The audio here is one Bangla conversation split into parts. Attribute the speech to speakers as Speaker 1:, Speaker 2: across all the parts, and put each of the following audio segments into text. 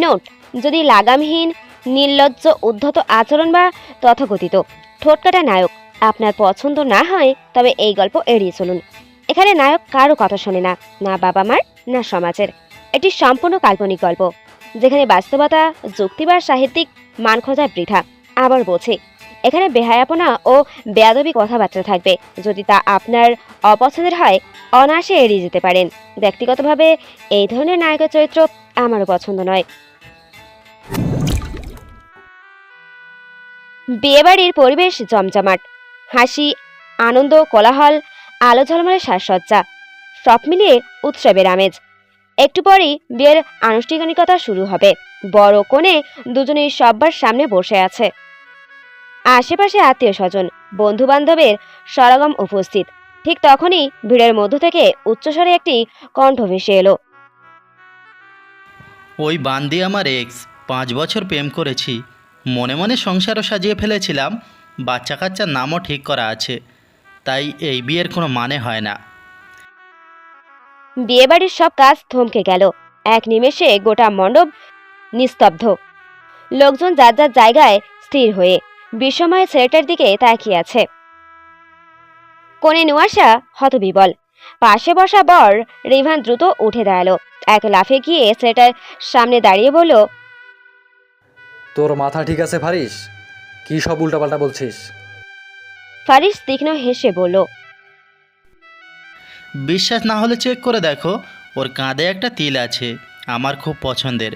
Speaker 1: নোট: যদি লাগামহীন, নির্লজ্জ, উদ্ধত আচরণ বা তথাকথিত ঠোঁটকাটা নায়ক আপনার পছন্দ না হয়, তবে এই গল্প এড়িয়ে চলুন। এখানে নায়ক কারো কথা শোনে না, না বাবা মার, না সমাজের। এটি সম্পূর্ণ কাল্পনিক গল্প, যেখানে বাস্তবতা, যুক্তি বা সাহিত্যিক মান খোঁজা বৃথা। আবার বলছি, এখানে বেহায়াপনা ও বেয়াদবি কথাবার্তা থাকবে। যদি তা আপনার অপছন্দের হয়, অনায়াসে এড়িয়ে যেতে পারেন। ব্যক্তিগতভাবে এই ধরনের নায়কের চরিত্র আমারও পছন্দ নয়। বিয়েবাড়ির পরিবেশ জমজমাট, হাসি, আনন্দ, কোলাহল, আলো ঝলমলে সাজসজ্জা, সব মিলিয়ে উৎসবের আমেজ। একটু পরেই বিয়ের আনুষ্ঠানিকতা শুরু হবে। বড় কনে দুজনেই সব্বার সামনে বসে আছে। আশেপাশে আত্মীয় স্বজন, বন্ধু বান্ধবের সরগম উপস্থিত। ঠিক তখনই ভিড়ের মধ্য থেকে উচ্চস্বরে একটি কণ্ঠ ভেসে এলো।
Speaker 2: ওই বান্দি আমার এক্স, 5 বছর প্রেম করেছি, মনে মনে সংসারও সাজিয়ে ফেলেছিলাম, বাচ্চা কাচ্চার নামও ঠিক করা আছে, তাই এই বিয়ের কোনো মানে হয় না।
Speaker 1: বিয়েবাড়ির সব কাজ থমকে গেল। এক নিমেষে গোটা মণ্ডপ নিস্তব্ধ। লোকজন যার যার জায়গায় স্থির হয়ে বিস্ময়ে ছেলেটার দিকে তাকিয়ে আছে। কোণে নুয়াশা হতবিবল। পাশে বসা বর রিভান দ্রুত উঠে দাঁড়ালো। এক লাফে গিয়ে ছেলেটার সামনে দাঁড়িয়ে বলল,
Speaker 3: তোর মাথা ঠিক আছে ফারিস? কি সব উল্টাপাল্টা বলছিস?
Speaker 1: ফারিস তীক্ষ্ণ হেসে বলল,
Speaker 2: বিশ্বাস না হলে চেক করে দেখো, ওর কাঁধে একটা তিল আছে, আমার খুব পছন্দের।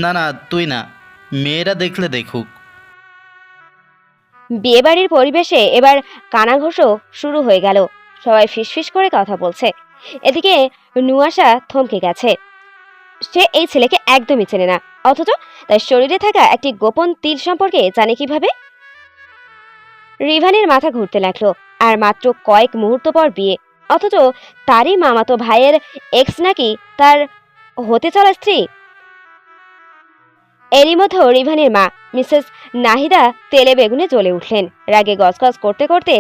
Speaker 2: না না, তুই না, মেয়েরা দেখলে দেখুক।
Speaker 1: বিয়েবাড়ির পরিবেশে এবার কানাঘুষো শুরু হয়ে গেল। সবাই ফিসফিস করে কথা বলছে। এদিকে নুয়াশা থমকে গেছে। সে এই ছেলেকে একদমই চেনে না, অথচ তার শরীরে থাকা একটি গোপন তিল সম্পর্কে জানে কিভাবে? রিভানের মাথা ঘুরতে লাগলো। আর মাত্র কয়েক মুহূর্ত পর বিয়ে, অথচ তারই মামাতো ভাইয়ের এক্স নাকি তার হতে চলা স্ত্রী। এরই মধ্যে রিভানের মা মিসেস নাহিদা তেলে বেগুনে জ্বলে উঠলেন। রাগে গজগজ করতে করতে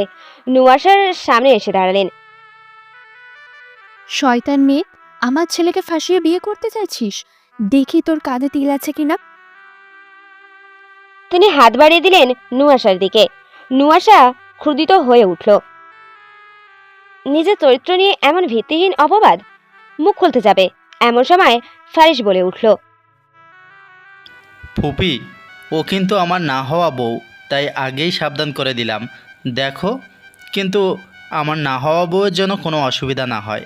Speaker 1: নুয়াশার সামনে এসে দাঁড়ালেন।
Speaker 4: শয়তান মেয়ে, আমার ছেলেকে ফাঁসিয়ে বিয়ে করতে চাইছিস? দেখি তোর কাঁধে তিল আছে কিনা।
Speaker 1: তিনি হাত বাড়িয়ে দিলেন নুয়াশার দিকে। নুয়াশা ক্ষুদিত হয়ে উঠল। নিজের চরিত্র নিয়ে এমন ভিত্তিহীন অপবাদ! মুখ খুলতে যাবে এমন সময় ফারিস বলে উঠল,
Speaker 2: ফুপি, ও কিন্তু আমার না হওয়া বউ, তাই আগেই সাবধান করে দিলাম। দেখো, কিন্তু আমার না হওয়া বউয়ের জন্য কোনো অসুবিধা না হয়।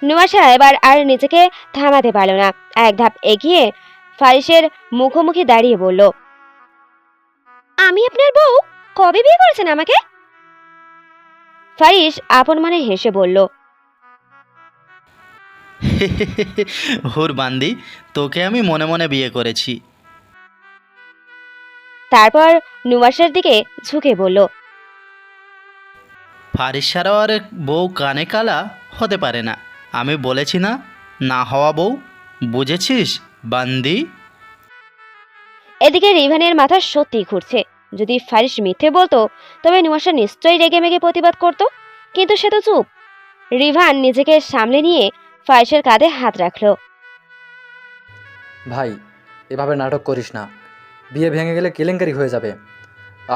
Speaker 1: নুয়াশা এবার আর নিজেকে থামাতে পারল না। এক ধাপ এগিয়ে ফারিসের মুখোমুখি দাঁড়িয়ে বলল, আমি আপনার বউ? কবে বিয়ে করেছেন আমাকে? ফারিস আপন মনে হেসে বলল,
Speaker 2: হুর বান্দি, তোকে আমি মনে মনে বিয়ে করেছি।
Speaker 1: তারপর নুয়াশার দিকে ঝুঁকে বলল,
Speaker 2: ফারিস সারাওয়ারের বউ কানে কালা হতে পারে না। আমি বলেছি না, না হওয়া বউ, বুঝেছিস বান্দি?
Speaker 1: এদিকে রিভানের মাথা সত্যি ঘুরছে। যদি ফারিস মিথ্যে বলতো, তবে নুয়াশা নিশ্চয়ই রেগে মেগে প্রতিবাদ করত, কিন্তু সে তো চুপ। রিভান নিজেকে সামলে নিয়ে ফারিসের কাঁধে হাত রাখল।
Speaker 3: ভাই, এভাবে নাটক করিস না। বিয়ে ভেঙে গেলে কেলেঙ্কারি হয়ে যাবে।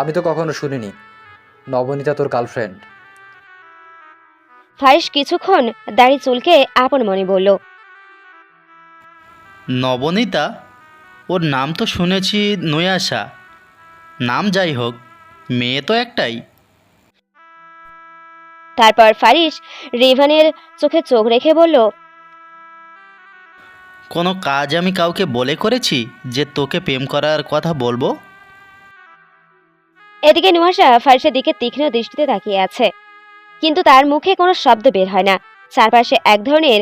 Speaker 3: আমি তো কখনো শুনিনি নবনীতা তোর গার্লফ্রেন্ড।
Speaker 1: ফারিস কিছুক্ষণ দাড়ি চুলকে আপন মনে বলল,
Speaker 2: নবনীতা? ওর নাম তো শুনেছি নয়াশা। নাম যাই হোক, মেয়ে তো একটাই।
Speaker 1: তারপর ফারিস রিভানের চোখে চোখ রেখে বলল,
Speaker 2: কোনো কাজ আমি কাউকে বলে করেছি যে তোকে প্রেম করার কথা বলবো?
Speaker 1: এদিকে নুয়াশা ফারিসের দিকে তীক্ষ্ণ দৃষ্টিতে তাকিয়ে আছে, কিন্তু তার মুখে কোনো শব্দ বের হয় না। চারপাশে এক ধরনের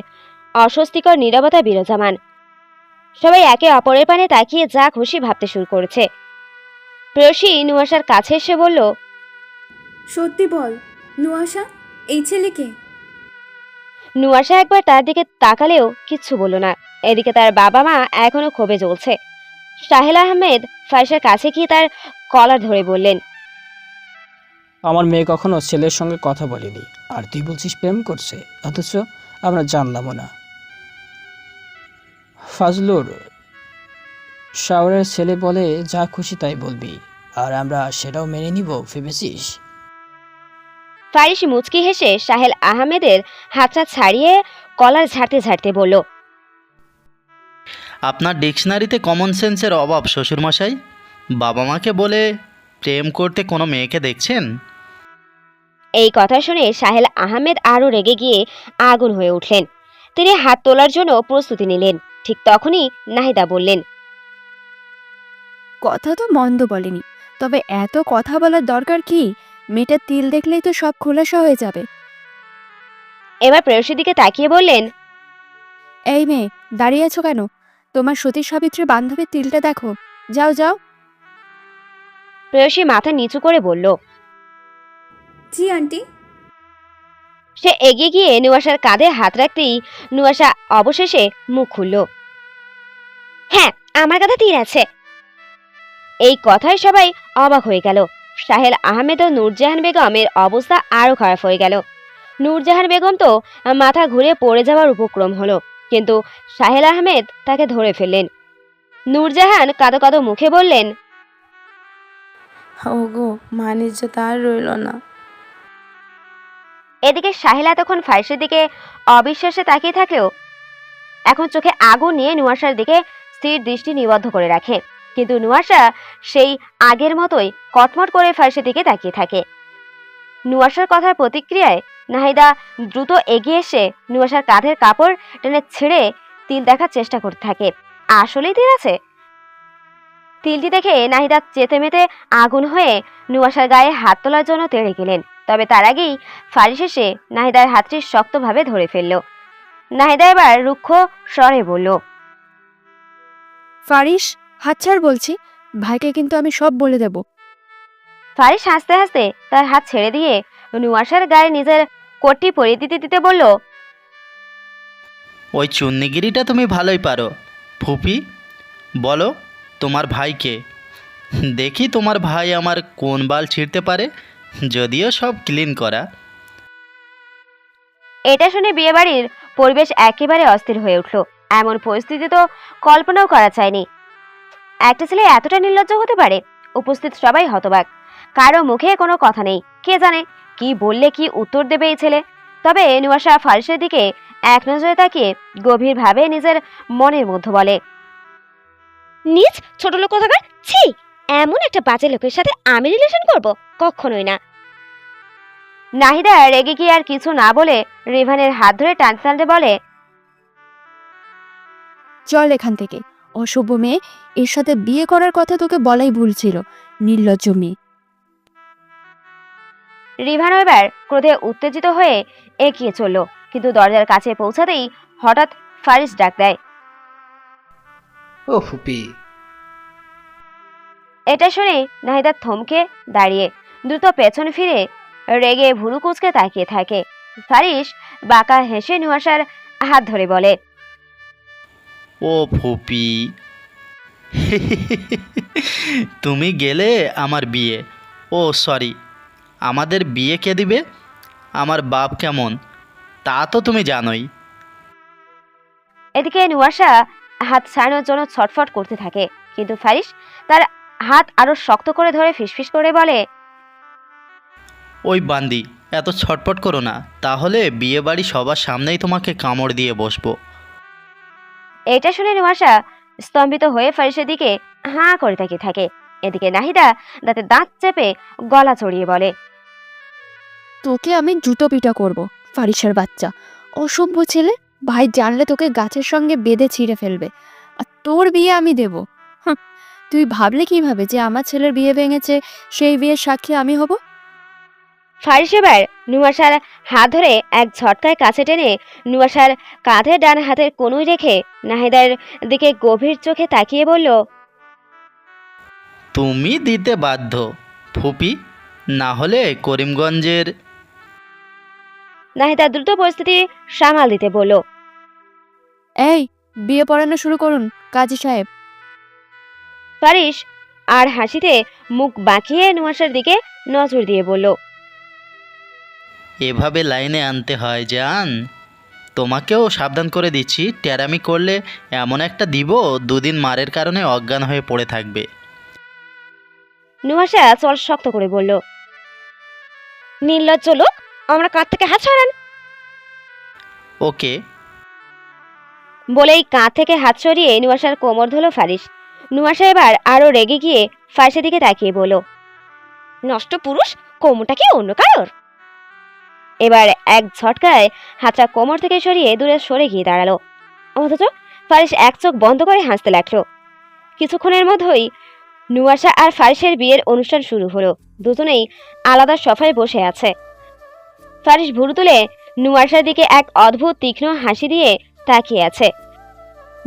Speaker 1: অস্বস্তিকর নীরবতা বিরাজমান। সবাই একে অপরের পানে তাকিয়ে যা খুশি ভাবতে শুরু করেছে। প্রেয়সী নুয়াশার কাছে এসে বলল,
Speaker 5: সত্যি বল নুয়াশা, এই ছেলেকে?
Speaker 1: নুয়াশা একবার তার দিকে তাকালেও কিচ্ছু বলল না। এদিকে তার বাবা মা এখনো ক্ষোভে জ্বলছে। সাহেল আহমেদ ফারিসের কাছে গিয়ে তার কলার ধরে বললেন,
Speaker 6: আমার মেয়ে কখনো ছেলের সঙ্গে কথা বলেনি, আর তুই বলছিস প্রেম করছে, অথচ আমরা জানলামও না। ফাজলুর শাওরের ছেলে বলে যা খুশি তাই বলবি, আর আমরা সেটাও মেনে নিব ভেবেছিস?
Speaker 1: ফারিস মুচকি হেসে সাহেল আহমেদের হাতটা ছাড়িয়ে কলার ঝাড়তে ঝাড়তে বলল,
Speaker 2: আপনার ডিকশনারিতে কমন সেন্সের অভাব শ্বশুরমশাই। বাবা মাকে বলে প্রেম করতে কোনো মেয়েকে দেখছেন?
Speaker 1: এই কথা শুনে সাহেল আহমেদ আরও রেগে গিয়ে আগুন হয়ে উঠলেন। তিনি হাত তোলার জন্য প্রস্তুতি নিলেন। ঠিক তখনই নাহিদা বললেন,
Speaker 4: কথা তো মন্দ বলেনি, তবে এত কথা বলার দরকার কি? মেয়েটার তিল দেখলেই তো সব খোলাসা হয়ে যাবে।
Speaker 1: এবার প্রেয়সীর দিকে তাকিয়ে বললেন,
Speaker 4: এই মেয়ে, দাঁড়িয়ে আছো কেন? তোমার সতী সাবিত্রী বান্ধবীর তিলটা দেখো, যাও যাও।
Speaker 1: প্রেয়সী মাথা নিচু করে বলল।
Speaker 5: জি আন্টি।
Speaker 1: সে এগিয়ে গিয়ে নুয়াশার কাঁধে হাত রাখতেই নুয়াশা অবশেষে মুখ খুলল। হ্যাঁ, আমার কাঁধে তিল আছে। এই কথায় সবাই অবাক হয়ে গেল। সাহেল আহমেদ ও নূরজাহান বেগমের অবস্থা আরো খারাপ হয়ে গেল। নূরজাহান বেগম তো মাথা ঘুরে পড়ে যাওয়ার উপক্রম হলো, কিন্তু সাহেল আহমেদ তাকে ধরে ফেললেন। নূরজাহান কাঁদো কাঁদো মুখে বললেন,
Speaker 7: ওগো, মান ইজ্জত আর রইল না।
Speaker 1: এদিকে সাহেলা তখন ফারিসের দিকে অবিশ্বাসে তাকিয়ে থাকলেও এখন চোখে আগুন নিয়ে নুয়াশার দিকে স্থির দৃষ্টি নিবদ্ধ করে রাখে। কিন্তু নুয়াশা সেই আগের মতোই কটমট করে ফারিসের দিকে তাকিয়ে থাকে। নুয়াশার কথার প্রতিক্রিয়ায় নাহিদা দ্রুত এগিয়ে এসে নুয়াশার কাঁধের কাপড় টেনে ছিঁড়ে তিল দেখার চেষ্টা করতে থাকে। আসলেই তিল আছে। তিলটি দেখে নাহিদা চেতেমেতে আগুন হয়ে নুয়াশার গায়ে হাত তোলার জন্য তেড়ে গেলেন। তবে তার আগেই ফারিস এসে নাহিদার হাতটি শক্তভাবে ধরে ফেলল। নাহিদা এবার রুক্ষ স্বরে বলল,
Speaker 4: ফারিস, হাত ছাড় বলছি, ভাইকে কিন্তু আমি সব বলে দেব।
Speaker 1: ফারিস হাসতে হাসতে তার হাত ছেড়ে দিয়ে নুয়াশার গায়ে নিজের কোটটি পরিয়ে দিতে দিতে বলল,
Speaker 2: ওই চুন্নিগিরিটা তুমি ভালোই পারো। ফুপি, বলো তোমার ভাইকে। দেখি তোমার ভাই আমার কোন বাল ছিঁড়তে পারে, যদিও সব ক্লিন করা।
Speaker 1: এটা শুনে বিয়েবাড়ির পরিবেশ একেবারে অস্থির হয়ে উঠল। এমন পরিস্থিতি তো কল্পনাও করা যায়নি। একটা ছেলে এতটা নির্লজ্জ হতে পারে? উপস্থিত সবাই হতবাক। কারো মুখে কোনো কথা নেই। কে জানে কি বললে কি উত্তর দেবে এই ছেলে। তবে নুয়াশা ফারিসের দিকে এক নজরে তাকিয়ে গভীরভাবে নিজের মনের মধ্যে বলে, নিজ ছোট লোক কোথাকার, ছি! এমন একটা বাজে লোকের সাথে আমি রিলেশন করব? কখনোই না। নাহিদা রেগে গিয়ে আর কিছু না বলে রিভানের হাত ধরে টানতে টানতে বলে,
Speaker 4: চল এখান থেকে। অসভ্য মেয়ে, এর সাথে বিয়ে করার কথা তোকে বলাই ভুল ছিল, নির্লজ্জ মেয়ে।
Speaker 1: রিভানও এবার ক্রোধে উত্তেজিত হয়ে এগিয়ে চলল। কিন্তু দরজার কাছে পৌঁছাতেই হঠাৎ ফারিস ডাক দেয়।
Speaker 3: ও ফুপি।
Speaker 1: এটা শুনে নাহিদা থমকে দাঁড়িয়ে দ্রুত পেছন ফিরে রেগে ভুরু কুচকে তাকিয়ে থাকে। ফারিস বাঁকা হেসে নুয়াশার হাত ধরে বলে,
Speaker 2: ও ফুপি, তুমি গেলে আমার বিয়ে, ও সরি, আমাদের বিয়ে কে দিবে? আমার বাপ কেমন তা তো তুমি জানোই।
Speaker 1: এদিকে নুয়াশা হাত ছাড়ানোর জন্য ছটফট করতে থাকে, কিন্তু ফারিস তার হাত আরো শক্ত করে ধরে ফিসফিস করে বলে,
Speaker 2: ওই বান্দি, এত ছটপট করো না, তাহলে বিয়ে বাড়ি সবার সামনেই তোমাকে কামড় দিয়ে বসবো।
Speaker 1: এটা শুনে নুয়াশা স্তম্ভিত হয়ে ফারিসের দিকে হাঁ করে তাকিয়ে থাকে। এদিকে নাহিদা দাঁতে দাঁত চেপে গলা চড়িয়ে বলে,
Speaker 4: তোকে আমি জুতো পিটা করব, ফারিসের বাচ্চা, অসভ্য ছেলে। ভাই জানলে তোকে গাছের সঙ্গে বেঁধে ছিঁড়ে ফেলবে, আর তোর বিয়ে আমি দেব। হাহ, তুই ভাবলে কিভাবে যে আমার ছেলের বিয়ে ভেঙেছে, সেই বিয়ের সাক্ষী আমি হব?
Speaker 1: ফারিস এবার নুয়াশার হাত ধরে এক ঝটকায় কাছে টেনে নুয়াশার কাঁধে ডান হাতের কনুই রেখে নাহিদার দিকে গভীর চোখে তাকিয়ে বলল,
Speaker 2: তুমি দিতে বাধ্য ফুপি, না হলে করিমগঞ্জের।
Speaker 1: নাহিদা দ্রুত পরিস্থিতি সামাল দিতে বলল,
Speaker 4: এই, বিয়ে পড়ানো শুরু করুন কাজী সাহেব।
Speaker 1: ফারিস আর হাসিতে মুখ বাঁকিয়ে নুয়াশার দিকে নজর দিয়ে বলল,
Speaker 2: এভাবে লাইনে আনতে হয় জান। তোমাকেও সাবধান করে দিচ্ছি, ট্যারামি করলে এমন একটা দিব 2 দিন মারের কারণে অজ্ঞান হয়ে পড়ে থাকবে।
Speaker 1: নুহাশা চল শক্ত করে বলল, নির্লজ্জ লোক, আমরা কাঁধ থেকে হাত সরান।
Speaker 2: ওকে।
Speaker 1: বলেই কাঁধ থেকে হাত সরিয়ে নুহাশার কোমর ধরল ফারিস। নুহাশা এবার আরো রেগে গিয়ে ফারিসের দিকে তাকিয়ে বলল, নষ্ট পুরুষ, কোমরটা কি অন্য কারোর? এবার এক ঝটকায় হাতটা কোমর থেকে সরিয়ে দূরে সরে গিয়ে দাঁড়ালো। অথচ ফারিস এক চোখ বন্ধ করে হাসতে লাগলো। কিছুক্ষণের মধ্যেই নুহাশা আর ফারিসের বিয়ের অনুষ্ঠান শুরু হলো। দুজনেই আলাদা সোফায় বসে আছে। ফারিস ভুরু তুলে নুহাশার দিকে এক অদ্ভুত তীক্ষ্ণ হাসি দিয়ে তাকিয়ে আছে।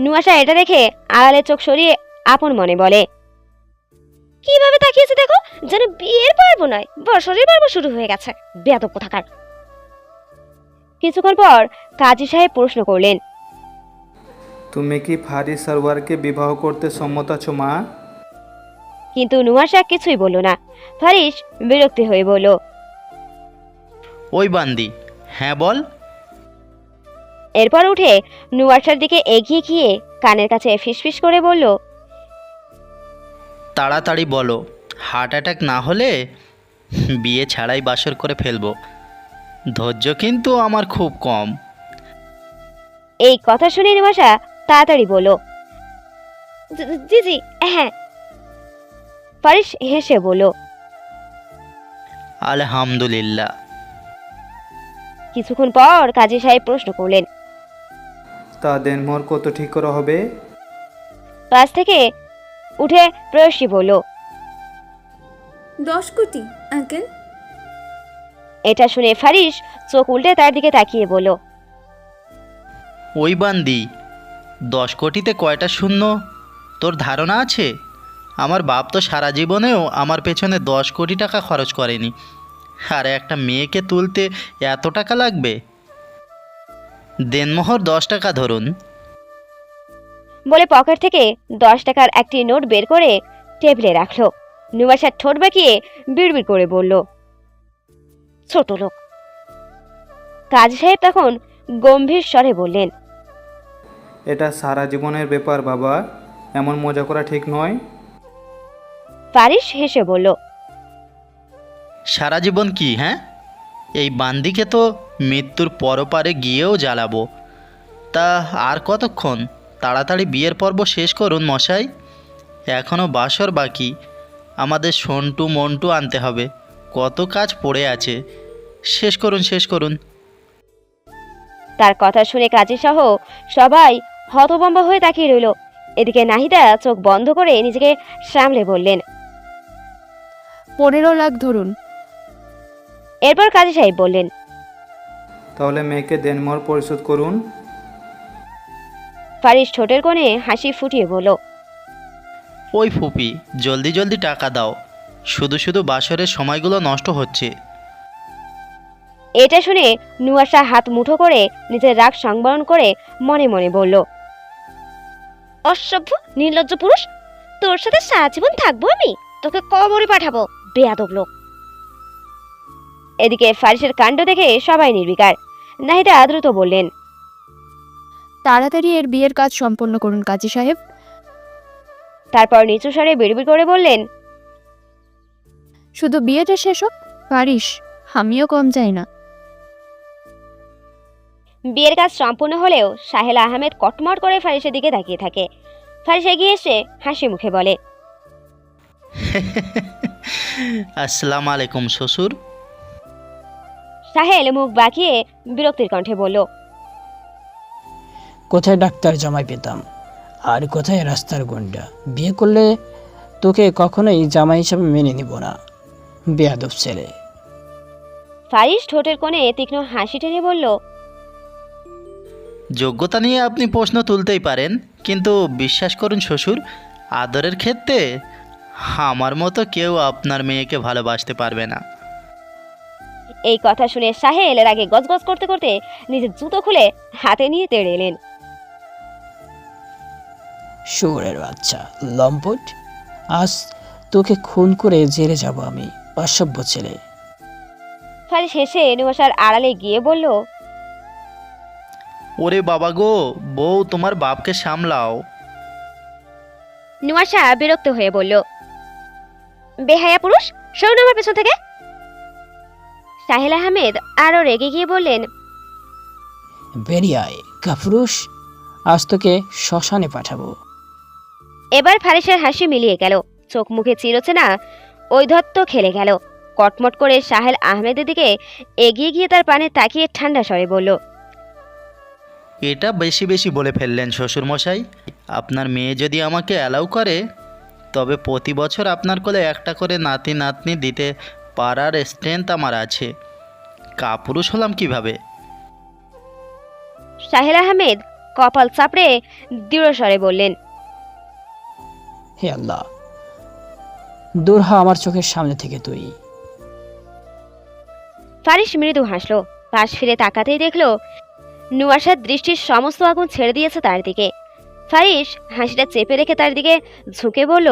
Speaker 1: নুহাশা এটা দেখে আড়ালে চোখ সরিয়ে আপন মনে বলে, কিভাবে তাকিয়েছে দেখো, যেন বিয়ের পর্ব নয়, বর্ষরের পর্ব শুরু হয়ে গেছে। বেয়াদব কোথাকার। কিছুক্ষণ পর কাজী সাহেব প্রশ্ন করলেন,
Speaker 8: তুমি কি ফারিস সরওয়ারকে বিবাহ করতে সম্মত আছো মা?
Speaker 1: কিন্তু নুহাশা কিছুই বলল না। ফারিস বিরক্তি হয়ে বলল,
Speaker 2: ওই বান্দি, হ্যাঁ বল।
Speaker 1: এরপর উঠে নুহাশার দিকে এগিয়ে গিয়ে কানের কাছে ফিসফিস করে বলল,
Speaker 2: তাড়াতাড়ি বলো, হার্ট অ্যাটাক না হলে বিয়ে ছাড়াই বাসর করে ফেলবো। ধৈর্য কিন্তু আমার খুব কম।
Speaker 1: এই কথা শুনে নুহাশা তাড়াতাড়ি বলল, জি জি হ্যাঁ। ফারিস হেসে বলল,
Speaker 2: আলহামদুলিল্লাহ।
Speaker 1: কিছুক্ষণ পর কাজী সাহেব প্রশ্ন করলেন,
Speaker 8: তা দেনমোহর কত ঠিক করা হবে?
Speaker 1: পাশ থেকে উঠে প্রয়সী বলল,
Speaker 5: 10 কোটি আঙ্কেল।
Speaker 1: এটা শুনে ফারিস চোখ উল্টে তার দিকে তাকিয়ে বলল,
Speaker 2: ওই বান্দি, 10 কোটিতে কয়টা শূন্য তোর ধারণা আছে? আমার বাপ তো সারা জীবনেও আমার পেছনে 10 কোটি টাকা খরচ করেনি, আর একটা মেয়েকে তুলতে এত টাকা লাগবে? দেনমোহর 10 টাকা ধরুন।
Speaker 1: বলে পকেট থেকে 10 টাকার একটি নোট বের করে টেবিলে রাখলো। নুহাশার ঠোঁট বাঁকিয়ে বিড়বিড় করে বলল, ছোট লোক। কাজী সাহেব তখন গম্ভীর স্বরে বললেন,
Speaker 8: এটা সারা জীবনের ব্যাপার বাবা, এমন মজা করা ঠিক নয়।
Speaker 1: ফারিস হেসে বলল,
Speaker 2: সারা জীবন কি? হ্যাঁ, এই বান্দিকে তো মৃত্যুর পরপারে গিয়েও জ্বালাবো। তা আর কতক্ষণ? তাড়াতাড়ি বিয়ের পর্ব শেষ করুন মশাই, এখনও বাসর বাকি। আমাদের সন্টু মন্টু আনতে হবে, কত কাজ পড়ে আছে। শেষ করুন, শেষ করুন।
Speaker 1: তার কথা শুনে কাজী সহ সবাই হতভম্ব হয়ে তাকিয়ে রইল। এদিকে নাহিদা চোখ বন্ধ করে নিজেকে সামলে বললেন,
Speaker 4: 15 লাখ ধরুন।
Speaker 1: এরপর কাজী সাহেব বললেন,
Speaker 8: তাহলে মেয়েকে দেনমোহর পরিশোধ করুন।
Speaker 1: ফারিস ঠোঁটের কোণে হাসি ফুটিয়ে বলল,
Speaker 2: ওই ফুপি, জলদি জলদি টাকা দাও, শুধু শুধু বাসরের সময়গুলো নষ্ট হচ্ছে।
Speaker 1: এটা শুনে নুহাশা হাত মুঠো করে নিজের রাগ সংবরণ করে মনে মনে বলল, অসভ্য নির্লজ্জ পুরুষ, তোর সাথে সারা জীবন থাকবো আমি, তোকে কবরে পাঠাবো, বেয়াদব লোক। এদিকে ফারিসের কাণ্ড দেখে সবাই নির্বিকার। নাহিদা দ্রুত বললেন,
Speaker 4: তাড়াতাড়ি এর বিয়ের কাজ সম্পন্ন করুন কাজী সাহেব।
Speaker 1: তারপর নিচু স্বরে বিড়বিড় করে বললেন,
Speaker 4: শুধু বিয়েটা শেষ হোক ফারিস, আমিও কম চাই না।
Speaker 1: বিয়ের কাজ সম্পূর্ণ হলেও সাহেলা আহমেদ কটমট করে ফারিসের দিকে তাকিয়ে থাকে। ফারিস এগিয়ে এসে হাসি মুখে বলে,
Speaker 2: আসসালামু আলাইকুম শ্বশুর।
Speaker 1: সাহেল মুখ বাঁকিয়ে বিরক্তির কণ্ঠে বলল,
Speaker 6: কোথায় ডাক্তার জামাই পেতাম, আর কোথায় রাস্তার গুন্ডা। বিয়ে করলে তোকে কখনোই জামাই হিসাবে মেনে নিব না, বেয়াদব ছেলে।
Speaker 1: ফারিস ঠোঁটের কোণে তীক্ষ্ণ হাসি টেনে বলল,
Speaker 2: যোগ্যতা নিয়ে আপনি প্রশ্ন তুলতেই পারেন, কিন্তু বিশ্বাস করুন শ্বশুর, আদরের ক্ষেত্রে আমার মতো কেউ আপনার মেয়েকে ভালোবাসতে পারবে না।
Speaker 1: এই কথা শুনে সাহেল রাগে গজগজ করতে করতে নিজের জুতো খুলে হাতে নিয়ে তেড়ে এলেন।
Speaker 6: শুয়োরের বাচ্চা লম্পট, আজ তোকে খুন করে জেলে যাব আমি, অসভ্য ছেলে।
Speaker 1: ফারিস হেসে নুহাশার আড়ালে গিয়ে বলল,
Speaker 2: ওরে বাবা গো, বউ তোমার বাপকে সামলাও।
Speaker 1: নুয়াশা বিরক্ত হয়ে বলল, বেহায়া পুরুষ, সরুন আমার পেছন থেকে। সাহেল আহমেদ আরো রেগে গিয়ে বললেন,
Speaker 6: বেরিয়ে আয় কাপুরুষ, আজ তোকে শ্মশানে পাঠাবো।
Speaker 1: এবার ফারিসের হাসি মিলিয়ে গেল, চোখ মুখে চিরচেনা ঔদ্ধত্য খেলে গেল। কটমট করে সাহেল আহমেদের দিকে এগিয়ে গিয়ে তার পানে তাকিয়ে ঠান্ডা স্বরে বলল,
Speaker 2: এটা বেশি বেশি বলে ফেললেন শ্বশুরমশাই। আপনার মেয়ে যদি আমাকে অ্যালাউ করে তবে প্রতি বছর আপনার কোলে একটা করে নাতি নাতনি দিতে পারার স্ট্রেংথ আমার আছে। কাপুরুষ হলাম কিভাবে?
Speaker 1: সাহেল আহমেদ কপাল চাপড়ে দৃঢ় স্বরে বললেন,
Speaker 6: হে আল্লাহ, দূর হ আমার চোখের সামনে থেকে তুই।
Speaker 1: ফারিস মৃদু হাসলো। পাশ ফিরে তাকাতেই দেখলো নুয়াশার দৃষ্টির সমস্ত আগুন ছেড়ে দিয়েছে তার দিকে। ফারিস হাসিটা চেপে রেখে তার দিকে ঝুঁকে বলল,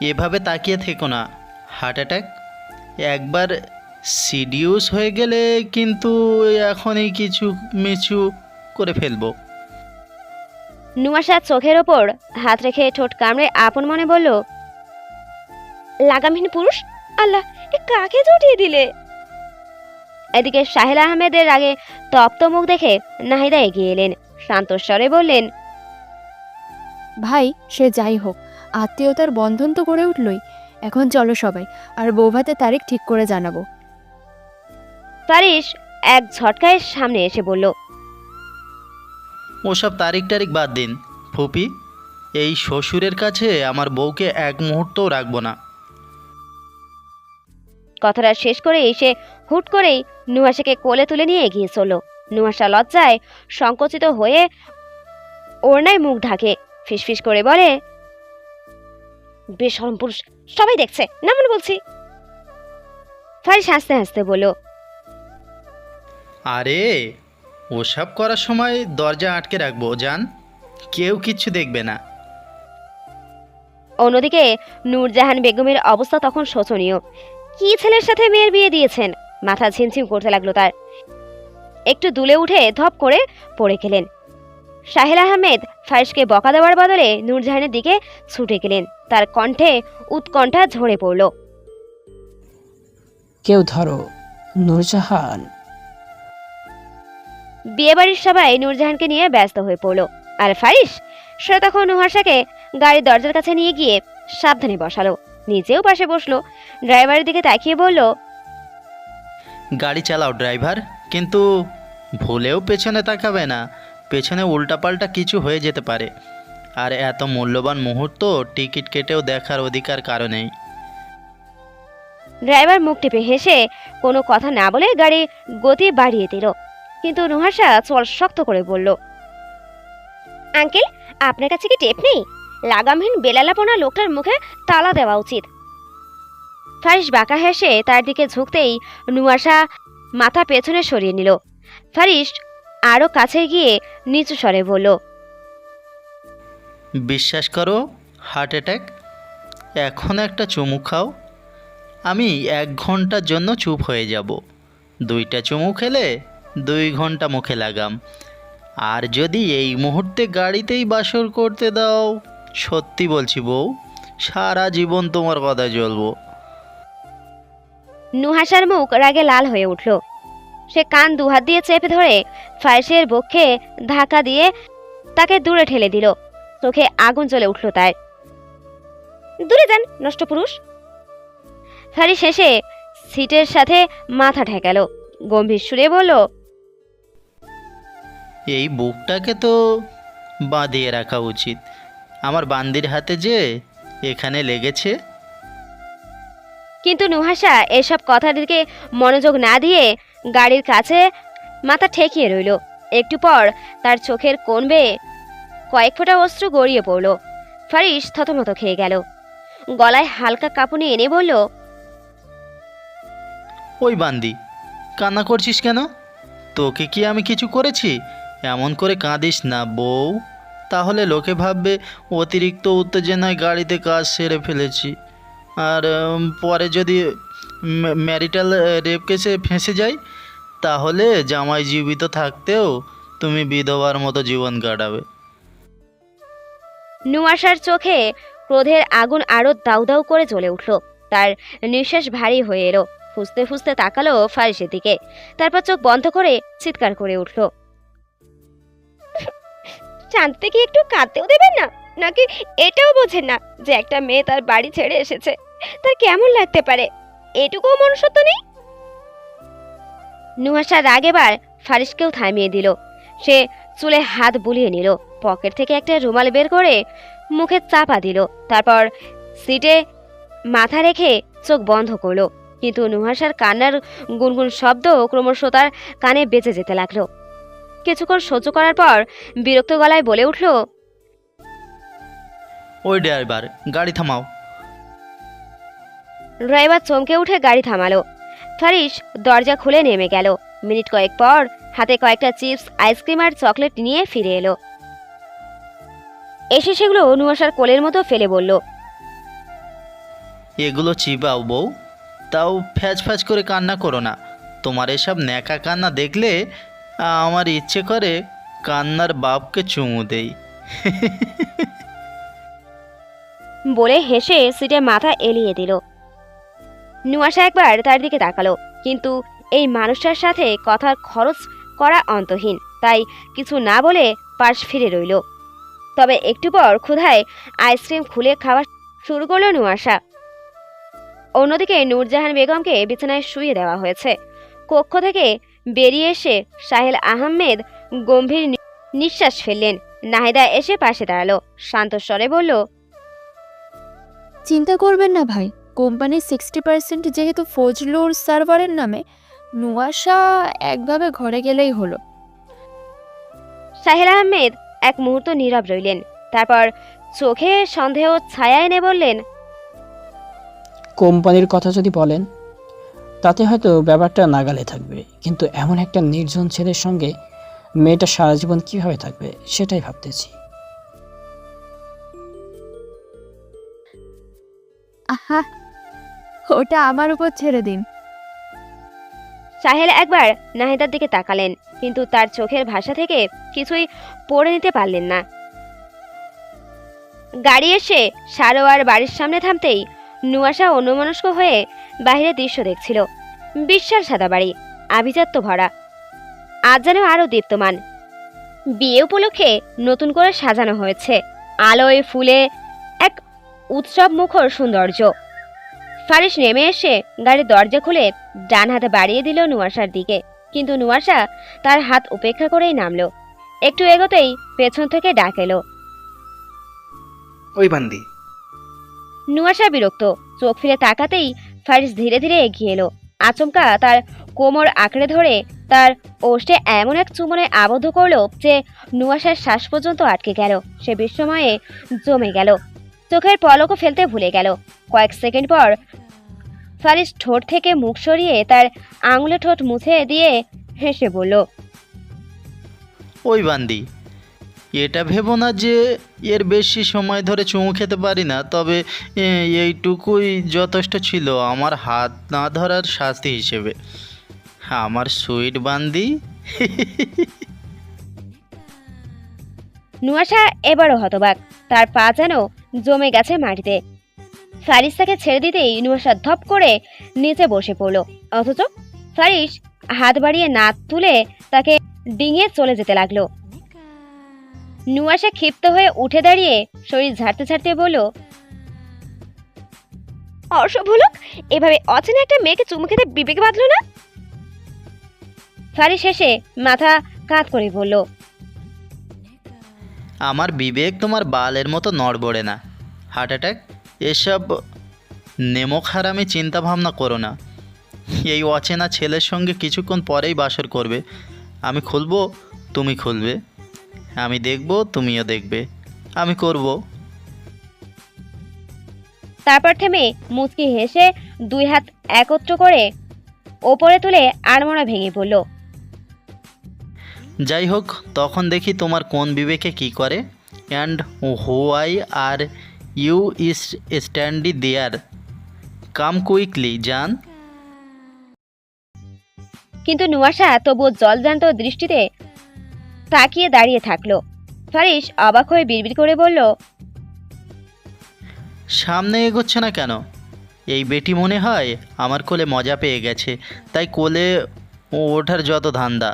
Speaker 2: এভাবে তাকিয়ে থেকো না, হার্ট অ্যাটাক। একবার সিডিউস হয়ে গেলে কিন্তু এখনই কিছু মিছু করে ফেলবো।
Speaker 1: নুয়াশা চোখের ওপর হাত রেখে ঠোঁট কামড়ে আপন মনে বলল, লাগামহীন পুরুষ, আল্লাহ এ কাকে জুটিয়ে দিলে। এদিকে সাহেল আহমেদের আগে তপ্ত মুখ দেখে নাহিদা এগিয়ে এলেন, শান্ত স্বরে বললেন,
Speaker 4: ভাই সে যাই হোক, আত্মীয়তার বন্ধন তো করে উঠলই। এখন চলো সবাই, আর বৌভাতের তারিখ ঠিক করে জানাবো।
Speaker 1: ফারিস এক ঝটকায় সামনে এসে বলল,
Speaker 2: ওসব তারিখ টারিখ বাদ দিন ফুপি, এই শ্বশুরের কাছে আমার বউকে এক মুহূর্তও রাখবো না।
Speaker 1: কথাটা শেষ করে সে হুট করেই নুহাশাকে কোলে তুলে নিয়ে এগিয়ে চলল। নুহাশা লজ্জায় সংকুচিত হয়ে ওড়নায় মুখ ঢাকে, ফিসফিস করে বলে, বেশরম পুরুষ, সবাই দেখছে, না মনে বলছি। ফারিস হাসতে হাসতে বলল,
Speaker 2: আরে ওসব করার সময় দরজা আটকে রাখবো জান, কেউ কিচ্ছু দেখবে না।
Speaker 1: অন্যদিকে নূরজাহান বেগমের অবস্থা তখন শোচনীয়। কি ছেলের সাথে মেয়ের বিয়ে দিয়েছেন, মাথা ঝিমঝিম করতে লাগলো তার। একটু দুলে উঠে ধপ করে পড়ে গেলেন। সাহেল আহমেদ ফারিসকে বকা দেওয়ার বদলে নূরজাহানের দিকে ছুটে গেলেন। তার কণ্ঠে উৎকণ্ঠা ঝরে পড়ল,
Speaker 6: কেউ ধরো নূরজাহান।
Speaker 1: বিয়েবাড়ির সবাই নূরজাহানকে নিয়ে ব্যস্ত হয়ে পড়ল, আর ফারিস সে তখন নুহাশাকে গাড়ির দরজার কাছে নিয়ে গিয়ে সাবধানে বসালো, নিজেও পাশে বসলো। ড্রাইভারের দিকে তাকিয়ে বলল,
Speaker 2: গাড়ি চালাও ড্রাইভার, কিন্তু ভুলেও পেছনে তাকাবে না, পেছনে উল্টাপাল্টা কিছু হয়ে যেতে পারে। আর এত মূল্যবান মুহূর্ত টিকিট কেটেও দেখার অধিকার কারণেই।
Speaker 1: ড্রাইভার মুখ টিপে হেসে কোনো কথা না বলে গাড়ি গতি বাড়িয়ে দিল। কিন্তু নুহাশা চল শক্ত করে বলল, আঙ্কেল আপনার কাছে কি টেপ নেই? লাগামহীন বেলালাপনা লোকটার মুখে তালা দেওয়া উচিত। ফারিস বাঁকা হেসে তার দিকে ঝুঁকতেই নুহাশা মাথা পেছনে সরিয়ে নিল। ফারিস আরো কাছে গিয়ে নিচু স্বরে বলল,
Speaker 2: বিশ্বাস করো হার্ট অ্যাটাক। এখন একটা চুমু খাও, আমি 1 ঘন্টার জন্য চুপ হয়ে যাব। 2টা চুমু খেলে 2 ঘন্টা মুখে লাগাম। আর যদি এই মুহূর্তে গাড়িতেই বাসর করতে দাও, সত্যি বলছি বউ, সারা জীবন তোমার কথায় চলবো।
Speaker 1: নুহাশার মুখ রাগে লাল হয়ে উঠল। সে কান দুহাত দিয়ে চেপে ধরে ফারিসের বক্ষে ধাক্কা দিয়ে তাকে দূরে ঠেলে দিল। চোখে আগুন জ্বলে উঠল তার। দূরে যান নষ্ট পুরুষ। ফারিস শেষে সিটের সাথে মাথা ঠেকাল, গম্ভীর সুরে বলল,
Speaker 2: এই বুকটাকে তো বাঁধিয়ে রাখা উচিত। আমার বান্দির হাতে যে এখানে লেগেছে।
Speaker 1: কিন্তু নুহাশা এসব কথার দিকে মনোযোগ না দিয়ে গাড়ির কাছে মাথা ঠেকিয়ে রইল। একটু পর তার চোখের কোণ বেয়ে কয়েক ফোঁটা অশ্রু গড়িয়ে পড়ল। ফারিস থতমত খেয়ে গেল, গলায় হালকা কাঁপুনি এনে বলল,
Speaker 2: ওই বান্দি, কান্না করছিস কেন? তোকে কি আমি কিছু করেছি? এমন করে কাঁদিস না বউ, তাহলে লোকে ভাববে অতিরিক্ত উত্তেজনায় গাড়িতে কাজ সেরে ফেলেছি। আর পরে যদি ম্যারিটাল রেপ কেসে ফেঁসে যাই, তাহলে জামাই জীবিত থাকতেও তুমি বিধবার মতো জীবন কাটাবে।
Speaker 1: নুয়াশার চোখে ক্রোধের আগুন আরো দাউ দাউ করে জ্বলে উঠল। তার নিঃশ্বাস ভারী হয়ে এলো। ফুসতে ফুসতে তাকালো ফারিসের দিকে, তারপর চোখ বন্ধ করে চিৎকার করে উঠল, শান্তিতে কি একটু কাঁদতেও দেবেন না? নাকি এটাও বোঝেন না যে একটা মেয়ে তার বাড়ি ছেড়ে এসেছে, তার কেমন লাগতে পারে? এটুকুও মনুষ্যত্ব নেই? নুহাশা রাগ এবার ফারিসকেও থামিয়ে দিল। সে চুলে হাত বুলিয়ে নিল, পকেট থেকে একটা রুমাল বের করে মুখে চাপা দিল, তারপর সিটে মাথা রেখে চোখ বন্ধ করলো। কিন্তু নুহাশার কান্নার গুনগুন শব্দ ক্রমশ তার কানে বেঁচে যেতে লাগলো। কিছুক্ষণ সহ্য করার পর বিরক্ত গলায় বলে উঠল,
Speaker 2: ওই ড্রাইভার, গাড়ি থামাও।
Speaker 1: ড্রাইভার চমকে উঠে গাড়ি থামালো। ফারিস দরজা খুলে নেমে গেল। মিনিট কয়েক পর হাতে কয়েকটা চিপস, আইসক্রিম আর চকলেট নিয়ে ফিরে এলো। এসে সেগুলো নুহাশার কোলের মতো ফেলে বলল,
Speaker 2: এগুলো চিবাও বউ, তাও ফ্যাচ ফ্যাচ করে কান্না করো না। তোমার এসব ন্যাকা কান্না দেখলে আমার ইচ্ছে করে কান্নার বাপকে চুমু দেই।
Speaker 1: বলে হেসে সিটে মাথা এলিয়ে দিল। নুহাশা একবার তার দিকে তাকালো, কিন্তু এই মানুষটার সাথে কথার খরচ করা অন্তহীন, তাই কিছু না বলে পাশ ফিরে রইল। তবে একটু পর ক্ষুধায় আইসক্রিম খুলে খাওয়া শুরু করলো নুহাশা। অন্যদিকে নূরজাহান বেগমকে বিছানায় শুইয়ে দেওয়া হয়েছে। কক্ষ থেকে বেরিয়ে এসে সাহেল আহমেদ গম্ভীর নিঃশ্বাস ফেললেন। নাহিদা এসে পাশে দাঁড়ালো, শান্ত স্বরে বলল,
Speaker 4: চিন্তা করবেন না ভাই, কোম্পানির 60% যেহেতু ফজলুর সার্ভারের নামে, নুয়াশা একভাবে ঘরে গেলেই হলো।
Speaker 1: সাহেল আহমেদ এক মুহূর্ত নীরব রইলেন, তারপর চোখে সন্দেহ ছায়া এনে বললেন,
Speaker 6: কোম্পানির কথা যদি বলেন তাতে হয়তো ব্যাপারটা নাগালে থাকবে, কিন্তু এমন একটা নির্জন ছেলের সঙ্গে মেয়েটা সারা জীবন কীভাবে থাকবে সেটাই ভাবতেছি।
Speaker 4: আহা, ওটা আমার উপর ছেড়ে দিন।
Speaker 1: সাহেল একবার নাহিদার দিকে তাকালেন, কিন্তু তার চোখের ভাষা থেকে কিছুই পড়ে নিতে পারলেন না। গাড়ি এসে সারোয়ার বাড়ির সামনে থামতেই নুয়াশা অন্যমনস্ক হয়ে বাইরে দৃশ্য দেখছিল। বিশাল সাদা বাড়ি, আভিজাত্য ভরা, আজ যেন আরো দীপ্তমান। বিয়ে উপলক্ষে নতুন করে সাজানো হয়েছে, আলোয় ফুলে এক উৎসব মুখর সৌন্দর্য। ফারিস নেমে এসে গাড়ির দরজা খুলে ডান হাতে বাড়িয়ে দিল নুয়াশার দিকে, কিন্তু নুয়াশা তার হাত উপেক্ষা করেই নামলো। একটু এগোতেই পেছন থেকে ডাক এলো,
Speaker 8: ওই বান্দি।
Speaker 1: নুয়াশা বিরক্ত চোখ ফিরে তাকাতেই ফারিস ধীরে ধীরে এগিয়ে এলো। আচমকা তার কোমর আঁকড়ে ধরে তার ওষ্ঠে এমন এক চুমনে আবদ্ধ করলো যে নুয়াশার শ্বাস পর্যন্ত আটকে গেল। সে বিস্ময়ে জমে গেল, চোখের পলকও ফেলতে ভুলে গেল। কয়েক সেকেন্ড পর ফারিস ঠোঁট থেকে মুখ সরিয়ে তার আঙুলে ঠোঁট মুছে দিয়ে হেসে বলল,
Speaker 2: ওই বান্দি, এটা ভেবো না যে এর বেশি সময় ধরে চুমু খেতে পারি না, তবে এইটুকুই যথেষ্ট ছিল আমার হাত না ধরার শাস্তি হিসেবে। আমার সুইট বান্দি।
Speaker 1: নুয়াশা এবারও হতবাক, তার পা যেন জমে গেছে মাটিতে। ফারিস তাকে ছেড়ে দিতেই নুয়াশা ধপ করে নিচে বসে পড়ল, অথচ ফারিস হাত বাড়িয়ে না তুলে তাকে ডিঙিয়ে চলে যেতে লাগলো। নুয়াশা ক্ষিপ্ত হয়ে উঠে দাঁড়িয়ে শরীর ঝাড়তে ঝাড়তে বলল, অসভ্যলোক, এভাবে অচেনা একটা মেয়েকে চুমু খেতে বিবেকে বাঁধলো না? ফারিস শেষে মাথা কাত করে বলল,
Speaker 2: আমার বিবেক তোমার বালের মতো নড়বড়ে না। হার্ট অ্যাটাক এসব নেমক হারামি চিন্তা ভাবনা করো না। এই অচেনা ছেলের সঙ্গে কিছুক্ষণ পরেই বাসর করবে। আমি খুলবো, তুমি খুলবে, আমি দেখব, তুমিও দেখবে, আমি করব।
Speaker 1: তারপর থেমে মুচকি হেসে দুই হাত একত্র করে ওপরে তুলে আড়মোড়া ভেঙে পড়ল।
Speaker 2: যাই হোক, তখন দেখি তোমার কোন বিবেকে কি করে। And why are you is standing there, come quickly জান।
Speaker 1: কিন্তু নুয়াশা তবুও জলজান্ত দৃষ্টিতে তাকিয়ে দাঁড়িয়ে থাকলো। ফারিস অবাক হয়ে বিড়বিড় করে বলল,
Speaker 2: সামনে এগোচ্ছে না কেন? এই বেটি মনে হয় আমার কোলে মজা পেয়ে গেছে, তাই কোলে ওঠার যত ধান্দা।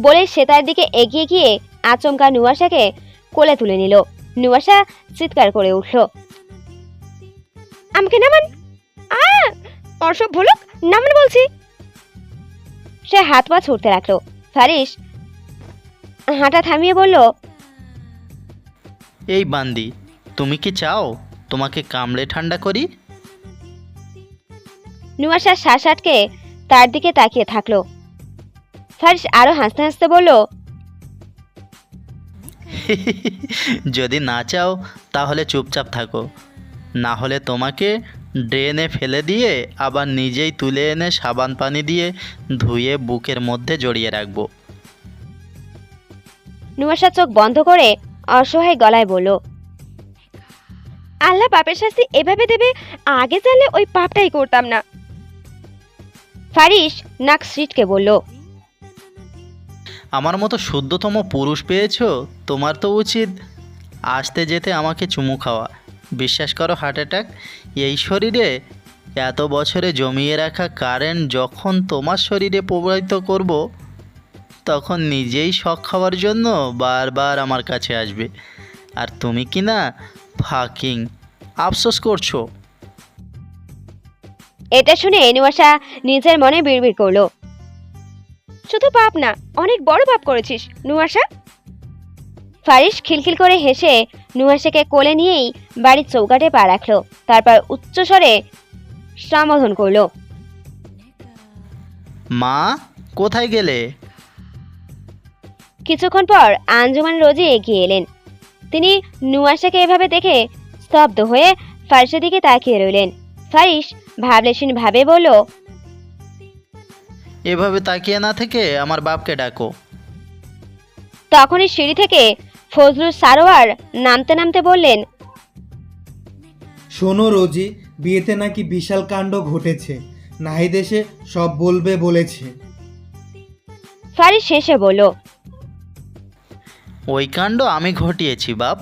Speaker 1: বলে সে তার দিকে এগিয়ে গিয়ে আচমকা নুয়াশাকে কোলে তুলে নিল। নুয়াশা চিৎকার করে উঠল, আমাকে নামান! অসভ্য লোক, নামান বলছি! সে হাত পা ছুটতে লাগলো। ফারিস হাঁটা থামিয়ে বলল,
Speaker 2: এই বান্দি, তুমি কি চাও তোমাকে কামড়ে ঠান্ডা করি?
Speaker 1: নুয়াশা শ্বাস আটকে তার দিকে তাকিয়ে থাকলো। ফারিস আরো হাসতে হাসতে বলল,
Speaker 2: যদি না চাও তাহলে চুপচাপ থাকো, না হলে তোমাকে ড্রেনে ফেলে দিয়ে আবার নিজেই তুলে এনে সাবান পানি দিয়ে ধুয়ে বুকের মধ্যে জড়িয়ে রাখবো।
Speaker 1: নুয়াশা চোখ বন্ধ করে অসহায় গলায় বলল, আল্লাহ পাপের শাস্তি এভাবে দেবে, আগে জানলে ওই পাপটাই করতাম না। ফারিস নাক সিটকে বলল,
Speaker 2: আমার মতো শুদ্ধতম পুরুষ পেয়েছো? তোমার তো উচিত আসতে যেতে আমাকে চুমু খাওয়া। বিশ্বাস করো, হার্ট অ্যাটাক এই শরীরে এত বছরে জমিয়ে রাখা কারেন্ট যখন তোমার শরীরে প্রবাহিত করব, তখন নিজেই শক খাওয়ার জন্য বারবার আমার কাছে আসবে। আর তুমি কি না ফাকিং আফসোস করছো?
Speaker 1: এটা শুনে নুয়াশা নিজের মনে বিড়বিড় করলো, শুধু পাপ না, অনেক বড় পাপ করেছিস নুয়াশা। ফারিস খিলখিল করে হেসে নুয়াশাকে কোলে নিয়েই বাড়ির চৌকাঠে পা রাখলো। তারপর উচ্চস্বরে সম্বোধন করলো,
Speaker 2: মা, কোথায় গেলে?
Speaker 1: কিছুক্ষণ পর আঞ্জুমান রোজি এগিয়ে এলেন। তিনি নুয়াশাকে এভাবে দেখে স্তব্ধ হয়ে ফারিসের দিকে তাকিয়ে রইলেন। ফারিস ভাবলেশীন ভাবে বলল,
Speaker 2: এভাবে তাকিয়ে না থেকে আমার বাপকে ডাকো।
Speaker 1: তখনই সিঁড়ি থেকে ফজলুর সারোয়ার নামতে নামতে বললেন,
Speaker 9: শোনো রোজি, বিয়েতে নাকি বিশাল কাণ্ড ঘটেছে, নাহিদ এসে সব বলবে বলেছে।
Speaker 1: ফারিস শেষে বলল,
Speaker 2: ওই কাণ্ড আমি ঘটিয়েছি বাপ।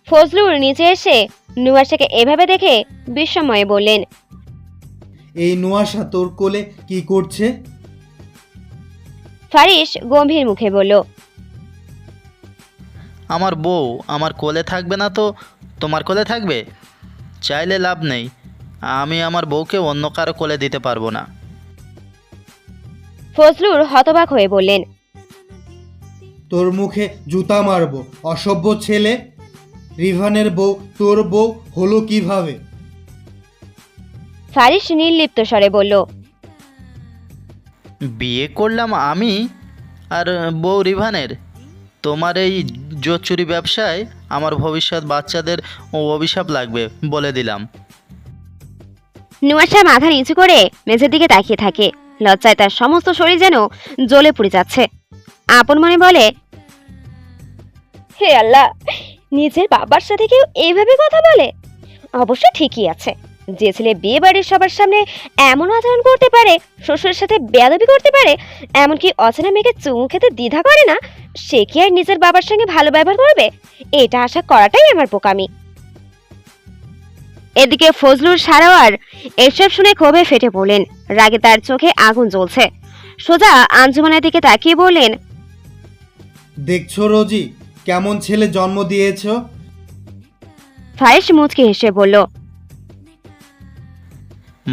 Speaker 1: ফজলুর নিচে এসে নুয়াশাকে এভাবে দেখে বিস্ময়ে বললেন,
Speaker 9: এই নুয়াশা তোর কোলে কি করছে?
Speaker 1: ফারিস গম্ভীর মুখে বলল,
Speaker 2: আমার বউ আমার কোলে থাকবে না তো তোমার কোলে থাকবে? চাইলে লাভ নেই, আমি আমার বউকে অন্য কারো কোলে দিতে পারবো না।
Speaker 1: ফজলুর হতবাক হয়ে বললেন,
Speaker 9: তোর মুখে জুতা মারবো, অসভ্য ছেলে! রিভানের বউ তোর বউ হলো কিভাবে?
Speaker 1: ফারিস নির্লিপ্ত স্বরে বলল,
Speaker 2: বিয়ে করলাম আমি, আর বউ রিভানের? তোমার এই জোচ্চুরি ব্যবসায় আমার ভবিষ্যৎ বাচ্চাদের অভিশাপ লাগবে বলে দিলাম।
Speaker 1: নুয়াশা মাথা নিচু করে মেঝের দিকে তাকিয়ে থাকে। লজ্জায় তার সমস্ত শরীর যেন জ্বলে পুড়ে যাচ্ছে। আপন মনে বলে, হে আল্লাহ, নিজের বাবার সাথে কেউ এইভাবে কথা বলে? অবশ্য ঠিকই আছে, যে ছেলে বিয়ে বাড়ির সবার সামনে এমন আচরণ করতে পারে, শ্বশুরের সাথে বেয়াদবি করতে পারে, এমনকি অচেনা মেয়েকে চুমু খেতে দ্বিধা করে না, সে কি আর নিজের বাবার সঙ্গে ভালো ব্যবহার করবে? এটা আশা করাটাই আমার বোকামি। এদিকে ফজলুর সারোয়ার এসব শুনে ক্ষোভে ফেটে পড়লেন। রাগে তার চোখে আগুন জ্বলছে। সোজা আঞ্জুমানের দিকে তাকিয়ে বললেন,
Speaker 9: দেখছো রোজি, কেমন ছেলে জন্ম দিয়েছ?
Speaker 1: ফারিস মুচকি হেসে বলল,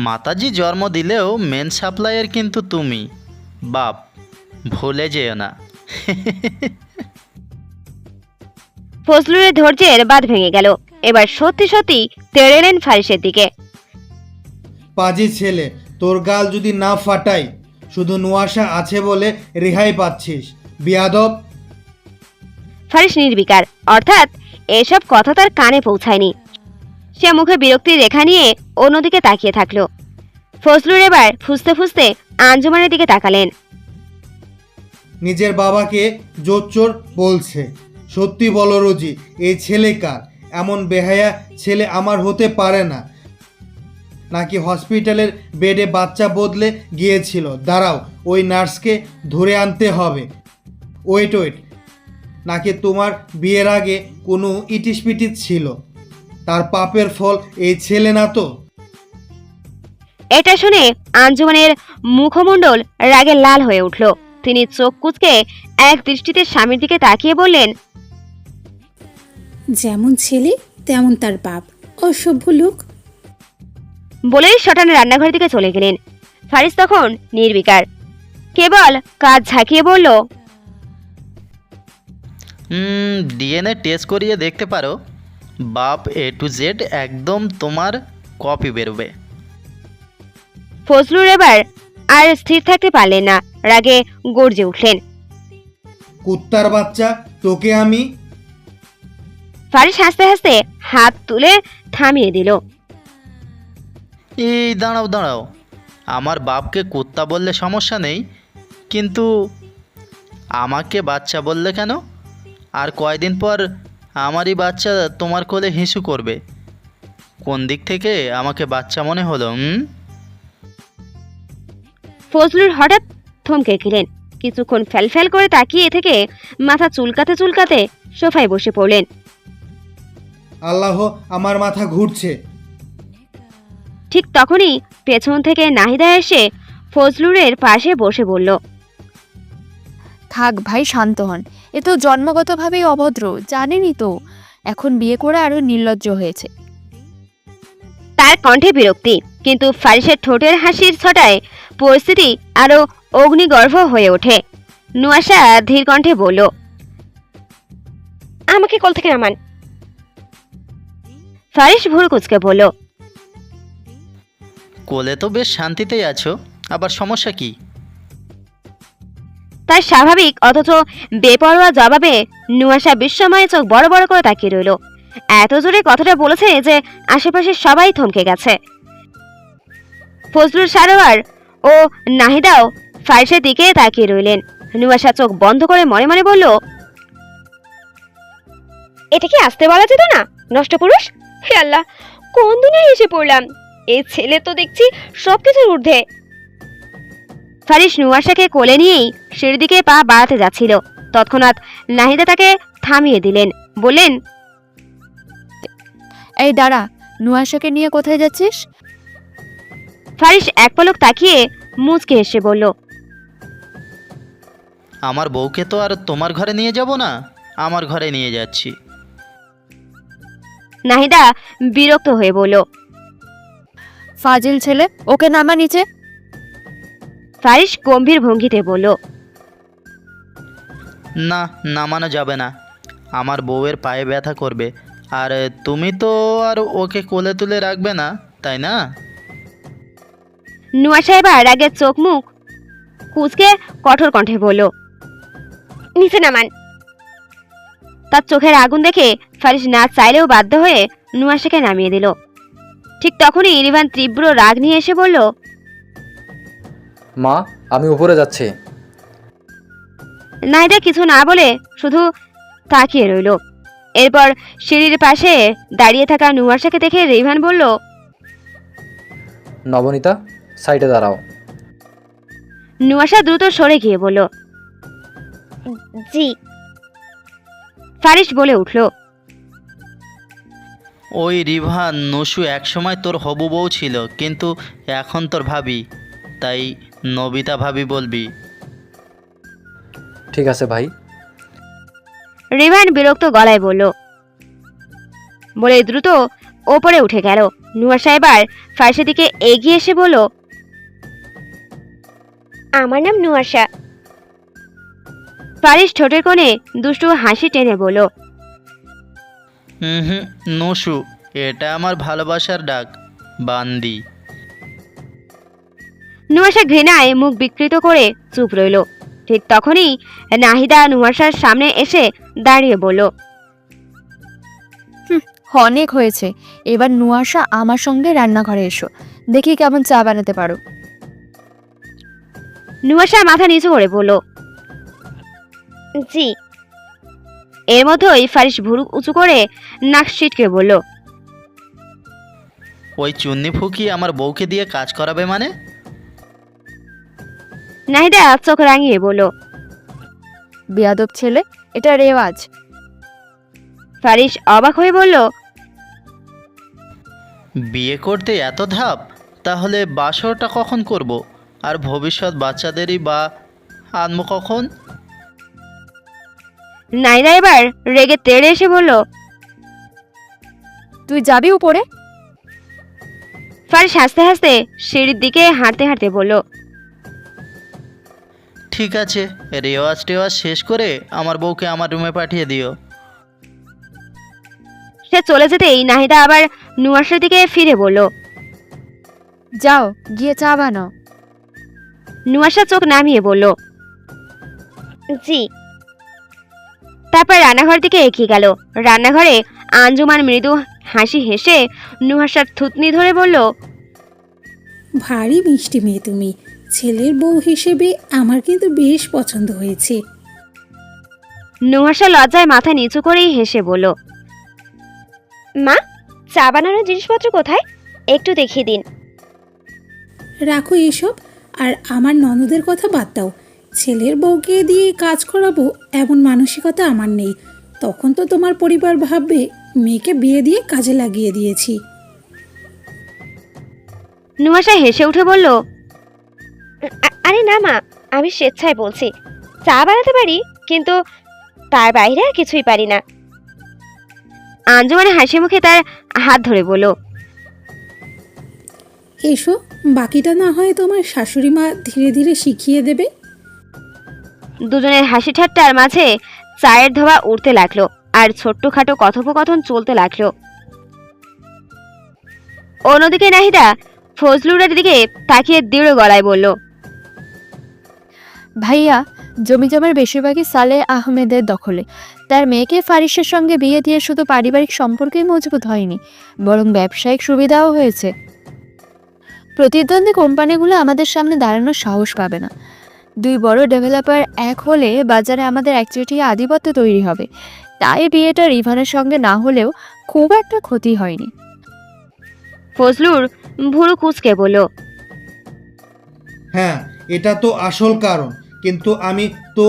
Speaker 2: মাতাজি জন্ম দিলেও মেন সাপ্লাইয়ের কিন্তু তুমি, বাপ, ভুলে যেও না।
Speaker 1: ফজলুরের ধৈর্যের বাঁধ ভেঙে গেল। এবার সত্যি সত্যি তেড়ে এলেন ফারিসের দিকে।
Speaker 9: পাজি ছেলে, তোর গাল যদি না ফাটাই, শুধু নুয়াশা আছে বলে রেহাই পাচ্ছিস, বিয়াদব!
Speaker 1: ফারিস নির্বিকার, অর্থাৎ এসব কথা তার কানে পৌঁছায়নি। সে মুখে বিরক্তির রেখা নিয়ে অন্যদিকে তাকিয়ে থাকলো। ফজলুর এবার ফুসতে ফুসতে আঞ্জুমানের দিকে তাকালেন।
Speaker 9: নিজের বাবাকে জোচ্চোর বলছে। সত্যি বলো রোজি, এই ছেলে কার? এমন বেহায়া ছেলে আমার হতে পারে না। নাকি হসপিটালের বেডে বাচ্চা বদলে গিয়েছিল? দাঁড়াও, ওই নার্সকে ধরে আনতে হবে। ওয়েট, নাকি তোমার বিয়ের আগে কোনো ইটিসপিটিস ছিল? তার পাপের ফল এই ছেলে না তো?
Speaker 1: এটা শুনে আঞ্জুমানের মুখমণ্ডল রাগে লাল হয়ে উঠল। তিনি চোখ কুঁচকে এক দৃষ্টিতে স্বামীর দিকে তাকিয়ে বললেন,
Speaker 5: যেমন ছেলে তেমন তার বাপ, অসভ্য লোক।
Speaker 1: বলেই শটান রান্নাঘরের দিকে চলে গেলেন। ফারিস তখন নির্বিকার, কেবল কাজ ঝাঁকিয়ে বলল,
Speaker 2: ডিএনএ টেস্ট করিয়ে দেখতে পারো, বাপ A to Z একদম তোমার কপি বেরোবে।
Speaker 1: ফজলুর এবার আর স্থির থাকতে পারলেন না, রাগে গর্জে উঠলেন।
Speaker 9: কুত্তার বাচ্চা, তোকে আমি।
Speaker 1: ফারিস হাসতে হাসতে হাত তুলে থামিয়ে দিল।
Speaker 2: এই দাঁড়াও, আমার বাপকে কুত্তা বললে সমস্যা নেই, কিন্তু আমাকে বাচ্চা বললে কেন? আর কয়দিন পর আমারই বাচ্চা তোমার কোলে হিসু করবে। কোন দিক থেকে আমাকে বাচ্চা মনে হলো?
Speaker 1: ফজলুর হঠাৎ থমকে গেলেন। কিছুক্ষণ ফ্যাল করে তাকিয়ে থেকে মাথা চুলকাতে সোফায় বসে পড়লেন।
Speaker 9: আল্লাহ, আমার মাথা ঘুরছে।
Speaker 1: ঠিক তখনই পেছন থেকে নাহিদা এসে ফজলুরের পাশে বসে বলল,
Speaker 4: থাক ভাই, শান্ত হন। এ তো জন্মগতভাবেই অভদ্র, জানেনই তো। এখন বিয়ে করে আরো নির্লজ্জ হয়েছে।
Speaker 1: তার কণ্ঠে বিরক্তি, কিন্তু ফারিসের ঠোঁটের হাসির ছটায় পরিস্থিতি আরো অগ্নিগর্ভ হয়ে ওঠে। নুয়াশা ধীর কণ্ঠে বলল, আমাকে কোল থেকে নামান। ফারিস ভুরু কুঁচকে বলল,
Speaker 2: কোলে তো বেশ শান্তিতেই আছো, আবার সমস্যা কি?
Speaker 1: তার স্বাভাবিক অথচ বেপরোয়া জবাবে নুয়াশা বিস্ময়ে চোখ বড় বড় করে তাকিয়ে রইল। এত জোরে কথাটা বলেছে যে আশেপাশে সবাই থমকে গেছে। ফজলুর সারোয়ার ও নাহিদাও ফারিসের দিকে তাকিয়ে রইলেন। নুয়াশা চোখ বন্ধ করে মনে মনে বলল, এটা কি আসতে বলা যেত না? নষ্ট পুরুষ! হে আল্লাহ, কোন দুনিয়ায় এসে পড়লাম! এই ছেলে তো দেখছি সবকিছুর ঊর্ধ্বে। ফারিস নুয়াশাকে কোলে নিয়েই সিঁড়ির দিকে পা বাড়াতে যাচ্ছিল। তৎক্ষণাৎ নাহিদা তাকে থামিয়ে দিলেন, বললেন,
Speaker 4: এই দাঁড়া, নুয়াশাকে নিয়ে কোথায় যাচ্ছিস?
Speaker 1: ফারিস এক পলক তাকিয়ে মুচকে এসে বলল,
Speaker 2: আমার বউকে তো আর তোমার ঘরে নিয়ে যাব না, আমার ঘরে নিয়ে যাচ্ছি।
Speaker 1: নাহিদা বিরক্ত হয়ে বলল,
Speaker 4: ফাজিল ছেলে, ওকে নামা নিচে।
Speaker 1: ফারিস গম্ভীর ভঙ্গিতে বলল,
Speaker 2: না, নামানো যাবে না, আমার বউয়ের পায়ে ব্যথা করবে। আর তুমি তো আর ওকে কোলে তুলে রাখবে না, তাই না?
Speaker 1: নুয়াশা এবার রাগের চোখ মুখ কুচকে কঠোর কণ্ঠে বলল, নিচে নামান। তার চোখের আগুন দেখে ফারিস না চাইলেও বাধ্য হয়ে নুয়াশাকে নামিয়ে দিল। ঠিক তখনই রিভান তীব্র রাগ নিয়ে এসে বলল,
Speaker 3: মা, আমি উপরে যাচ্ছি।
Speaker 1: নাহিদা কিছু না বলে শুধু তাকিয়ে রইল। এরপর সিঁড়ির পাশে দাঁড়িয়ে থাকা নুয়াশাকে দেখে রিভান বলল,
Speaker 3: নবনীতা, সাইডে দাঁড়াও।
Speaker 1: নুয়াশা দ্রুত সরে গিয়ে বলল, জি। ফারিস বলে উঠল,
Speaker 2: ওই রিভান নসু একসময় তোর হবু বউ ছিল, কিন্তু এখন তোর ভাবি, তাই নবিতা ভাবি বলবি।
Speaker 3: ঠিক আছে ভাই।
Speaker 1: রিভান বিরক্ত গলায় বলল, বলে দ্রুত ওপরে উঠে গেল। নুয়াশা এবার ফারিসের দিকে এগিয়ে এসে বলল, আমার নাম নুয়াশা। ফারিস ঠোঁটের কোণে দুষ্টু হাসি টেনে বলল,
Speaker 2: হুম, নসু, এটা আমার ভালোবাসার ডাক, বান্দি।
Speaker 1: নুয়াশা ঘৃণায় মুখ বিকৃত করে চুপ রইল। ঠিক তখনই নাহিদা নুয়াশার সামনে এসে দাঁড়িয়ে বলল,
Speaker 4: অনেক হয়েছে, এবার নুয়াশা আমার সঙ্গে রান্নাঘরে এসো, দেখি কেমন চা বানাতে পারো।
Speaker 1: নুয়াশা মাথা নিচু করে বলল, জি। এর মধ্যেই ফারিস ভুরু উঁচু করে নাক সিটকে বলল,
Speaker 2: ওই চুন্নি ফুকি আমার বউকে দিয়ে কাজ করাবে মানে?
Speaker 1: নাহিদা চোখ রাঙিয়ে বলল।
Speaker 4: বেয়াদব ছেলে, এটা রেওয়াজ।
Speaker 1: ফারিস অবাক হয়ে বলল,
Speaker 2: বিয়ে করতে এত ধাপ? তাহলে বাসরটা কখন করব? আর ভবিষ্যৎ বাচ্চাদেরই বা আনবো কখন?
Speaker 1: নাহিদা এবার রেগে তেড়ে এসে বলল।
Speaker 4: তুই যাবি উপরে?
Speaker 1: ফারিস হাসতে হাসতে সিঁড়ির দিকে হাঁটতে হাঁটতে বলল।
Speaker 2: ঠিক আছে, রেওয়াজ টেওয়াজ শেষ করে আমার বউকে আমার রুমে পাঠিয়ে দিও।
Speaker 1: সে চলে যেতেই নাহিদা আবার নুহাসের দিকে ফিরে বলল।
Speaker 4: যাও গিয়ে চা বানাও।
Speaker 1: নুহাসা চোখ নামিয়ে বলল, জি। তারপর রান্নাঘর দিকে এগিয়ে গেল। রান্নাঘরে আঞ্জুমান মৃদু হাসি হেসে নুহাসার থুতনি ধরে বলল,
Speaker 5: ভারী মিষ্টি মেয়ে তুমি। ছেলের বউ হিসেবে আমার কিন্তু বেশ পছন্দ হয়েছে।
Speaker 1: নুহাসা লজ্জায় মাথা নিচু করেই হেসে বলল, মা, চা বানানোর জিনিসপত্র কোথায়? একটু দেখিয়ে দিন।
Speaker 5: রাখো এসব, আর আমার ননদের কথা বাদ দাও। ছেলের বউকে দিয়ে কাজ করাবো এমন মানসিকতা আমার নেই। তখন তো তোমার পরিবার ভাববে মেয়েকে বিয়ে দিয়ে কাজে লাগিয়ে দিয়েছি।
Speaker 1: নুহাসা হেসে উঠে বলল, আরে না মা, আমি স্বেচ্ছায় বলছি। চা বানাতে পারি, কিন্তু তার বাইরে আর কিছুই পারি না। আঞ্জুমানে হাসি মুখে তার হাত ধরে বলল,
Speaker 5: এসো, বাকিটা না হয় তোমার শাশুড়ি মা ধীরে ধীরে শিখিয়ে দেবে।
Speaker 1: দুজনের হাসি ঠাট্টার মাঝে চায়ের ধোয়া উঠতে লাগলো আর ছোট্টখাটো কথোপকথন চলতে লাগলো। অন্যদিকে নাহিদা ফজলুরের দিকে তাকিয়ে দৃঢ় গলায় বলল,
Speaker 4: ভাইয়া, জমি জমার বেশিরভাগই সালেহ আহমেদের দখলে। তার মেয়েকে ফারিসের সঙ্গে বিয়ে দিয়ে শুধু পারিবারিক সম্পর্কই মজবুত হয়নি, বরং ব্যবসায়িক সুবিধাও হয়েছে। প্রতিদ্বন্দ্বী কোম্পানিগুলো আমাদের সামনে দাঁড়ানোর সাহস পাবে না। দুই বড় ডেভেলপার এক হলে বাজারে আমাদের একচেটিয়া আধিপত্য তৈরি হবে। তাই বিয়েটা রিভানের সঙ্গে না হলেও খুব একটা ক্ষতি হয়নি।
Speaker 1: ফজলুর ভুরু কুঁচকে বলল,
Speaker 9: হ্যাঁ, এটা তো আসল কারণ। কিন্তু আমি তো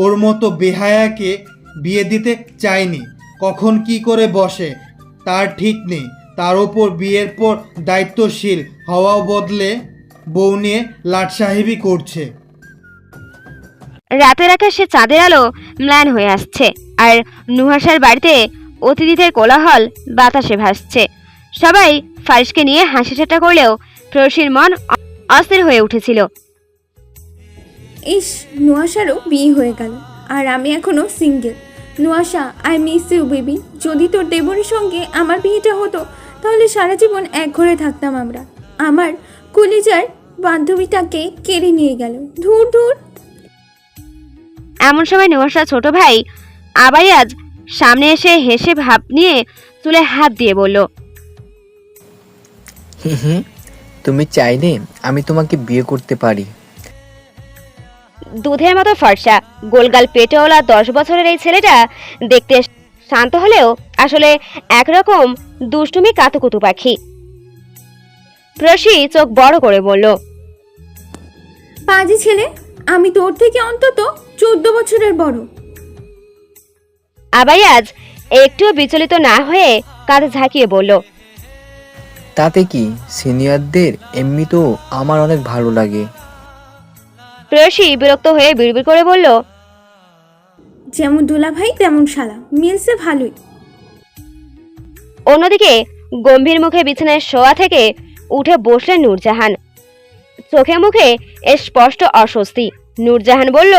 Speaker 9: ওর মতো বেহায়াকে বিয়ে দিতে চাইনি। কখন কি করে বসে তার ঠিক নেই। তার ওপর বিয়ের পর দায়িত্বশীল হওয়াও বদলে বউ নিয়ে লাটসাহেবি করছে।
Speaker 1: রাতের আকাশে চাঁদের আলো ম্লান হয়ে আসছে, আর নুহাসার বাড়িতে অতিথিদের কোলাহল বাতাসে ভাসছে। সবাই ফারিসকে নিয়ে হাসি ঠাট্টা করলেও প্রসীর মন অস্থির হয়ে উঠেছিল।
Speaker 7: ইস, নুয়াশারও বিয়ে হয়ে গেল আর আমি এখনো single. Nuasha, I miss you baby. যদি তোর দেবরের সঙ্গে আমার বিয়েটা হতো তাহলে সারা জীবন এক ঘরে থাকতাম আমরা। আমার কলিজার বান্ধবীটাকে কেড়ে নিয়ে গেল। ধুর ধুর।
Speaker 1: এমন সময় নুহাসা ছোট ভাই আবাইয়াজ সামনে এসে হেসে ভাব নিয়ে চুলে হাত দিয়ে বলল,
Speaker 10: তুমি চাইলে আমি তোমাকে বিয়ে করতে পারি।
Speaker 1: দুধের মতো ফর্সা, গোলগাল পেটেওয়ালা 10 বছরের এই ছেলেটা দেখতে শান্ত হলেও আসলে একরকম দুষ্টুমি কাতুকুতু পাখি। প্রসি চোখ বড় করে বলল,
Speaker 7: পাজি ছেলে, আমি তোর থেকে অন্তত 14 বছরের বড়।
Speaker 1: আবাইয়াজ একটুও বিচলিত না হয়ে কাঁধে ঝাঁকিয়ে বলল,
Speaker 10: তাতে কি, সিনিয়রদের এমনি তো আমার অনেক ভালো লাগে।
Speaker 1: প্রসি বিরক্ত হয়ে বিড়বিড় করে বলল,
Speaker 7: যেমন দুলা ভাই তেমন শালা, মিলছে ভালোই।
Speaker 1: অন্যদিকে গম্ভীর মুখে বিছানায় শোয়া থেকে উঠে বসলেন নূরজাহান। চোখে মুখে স্পষ্ট অস্বস্তি। নূরজাহান বলল,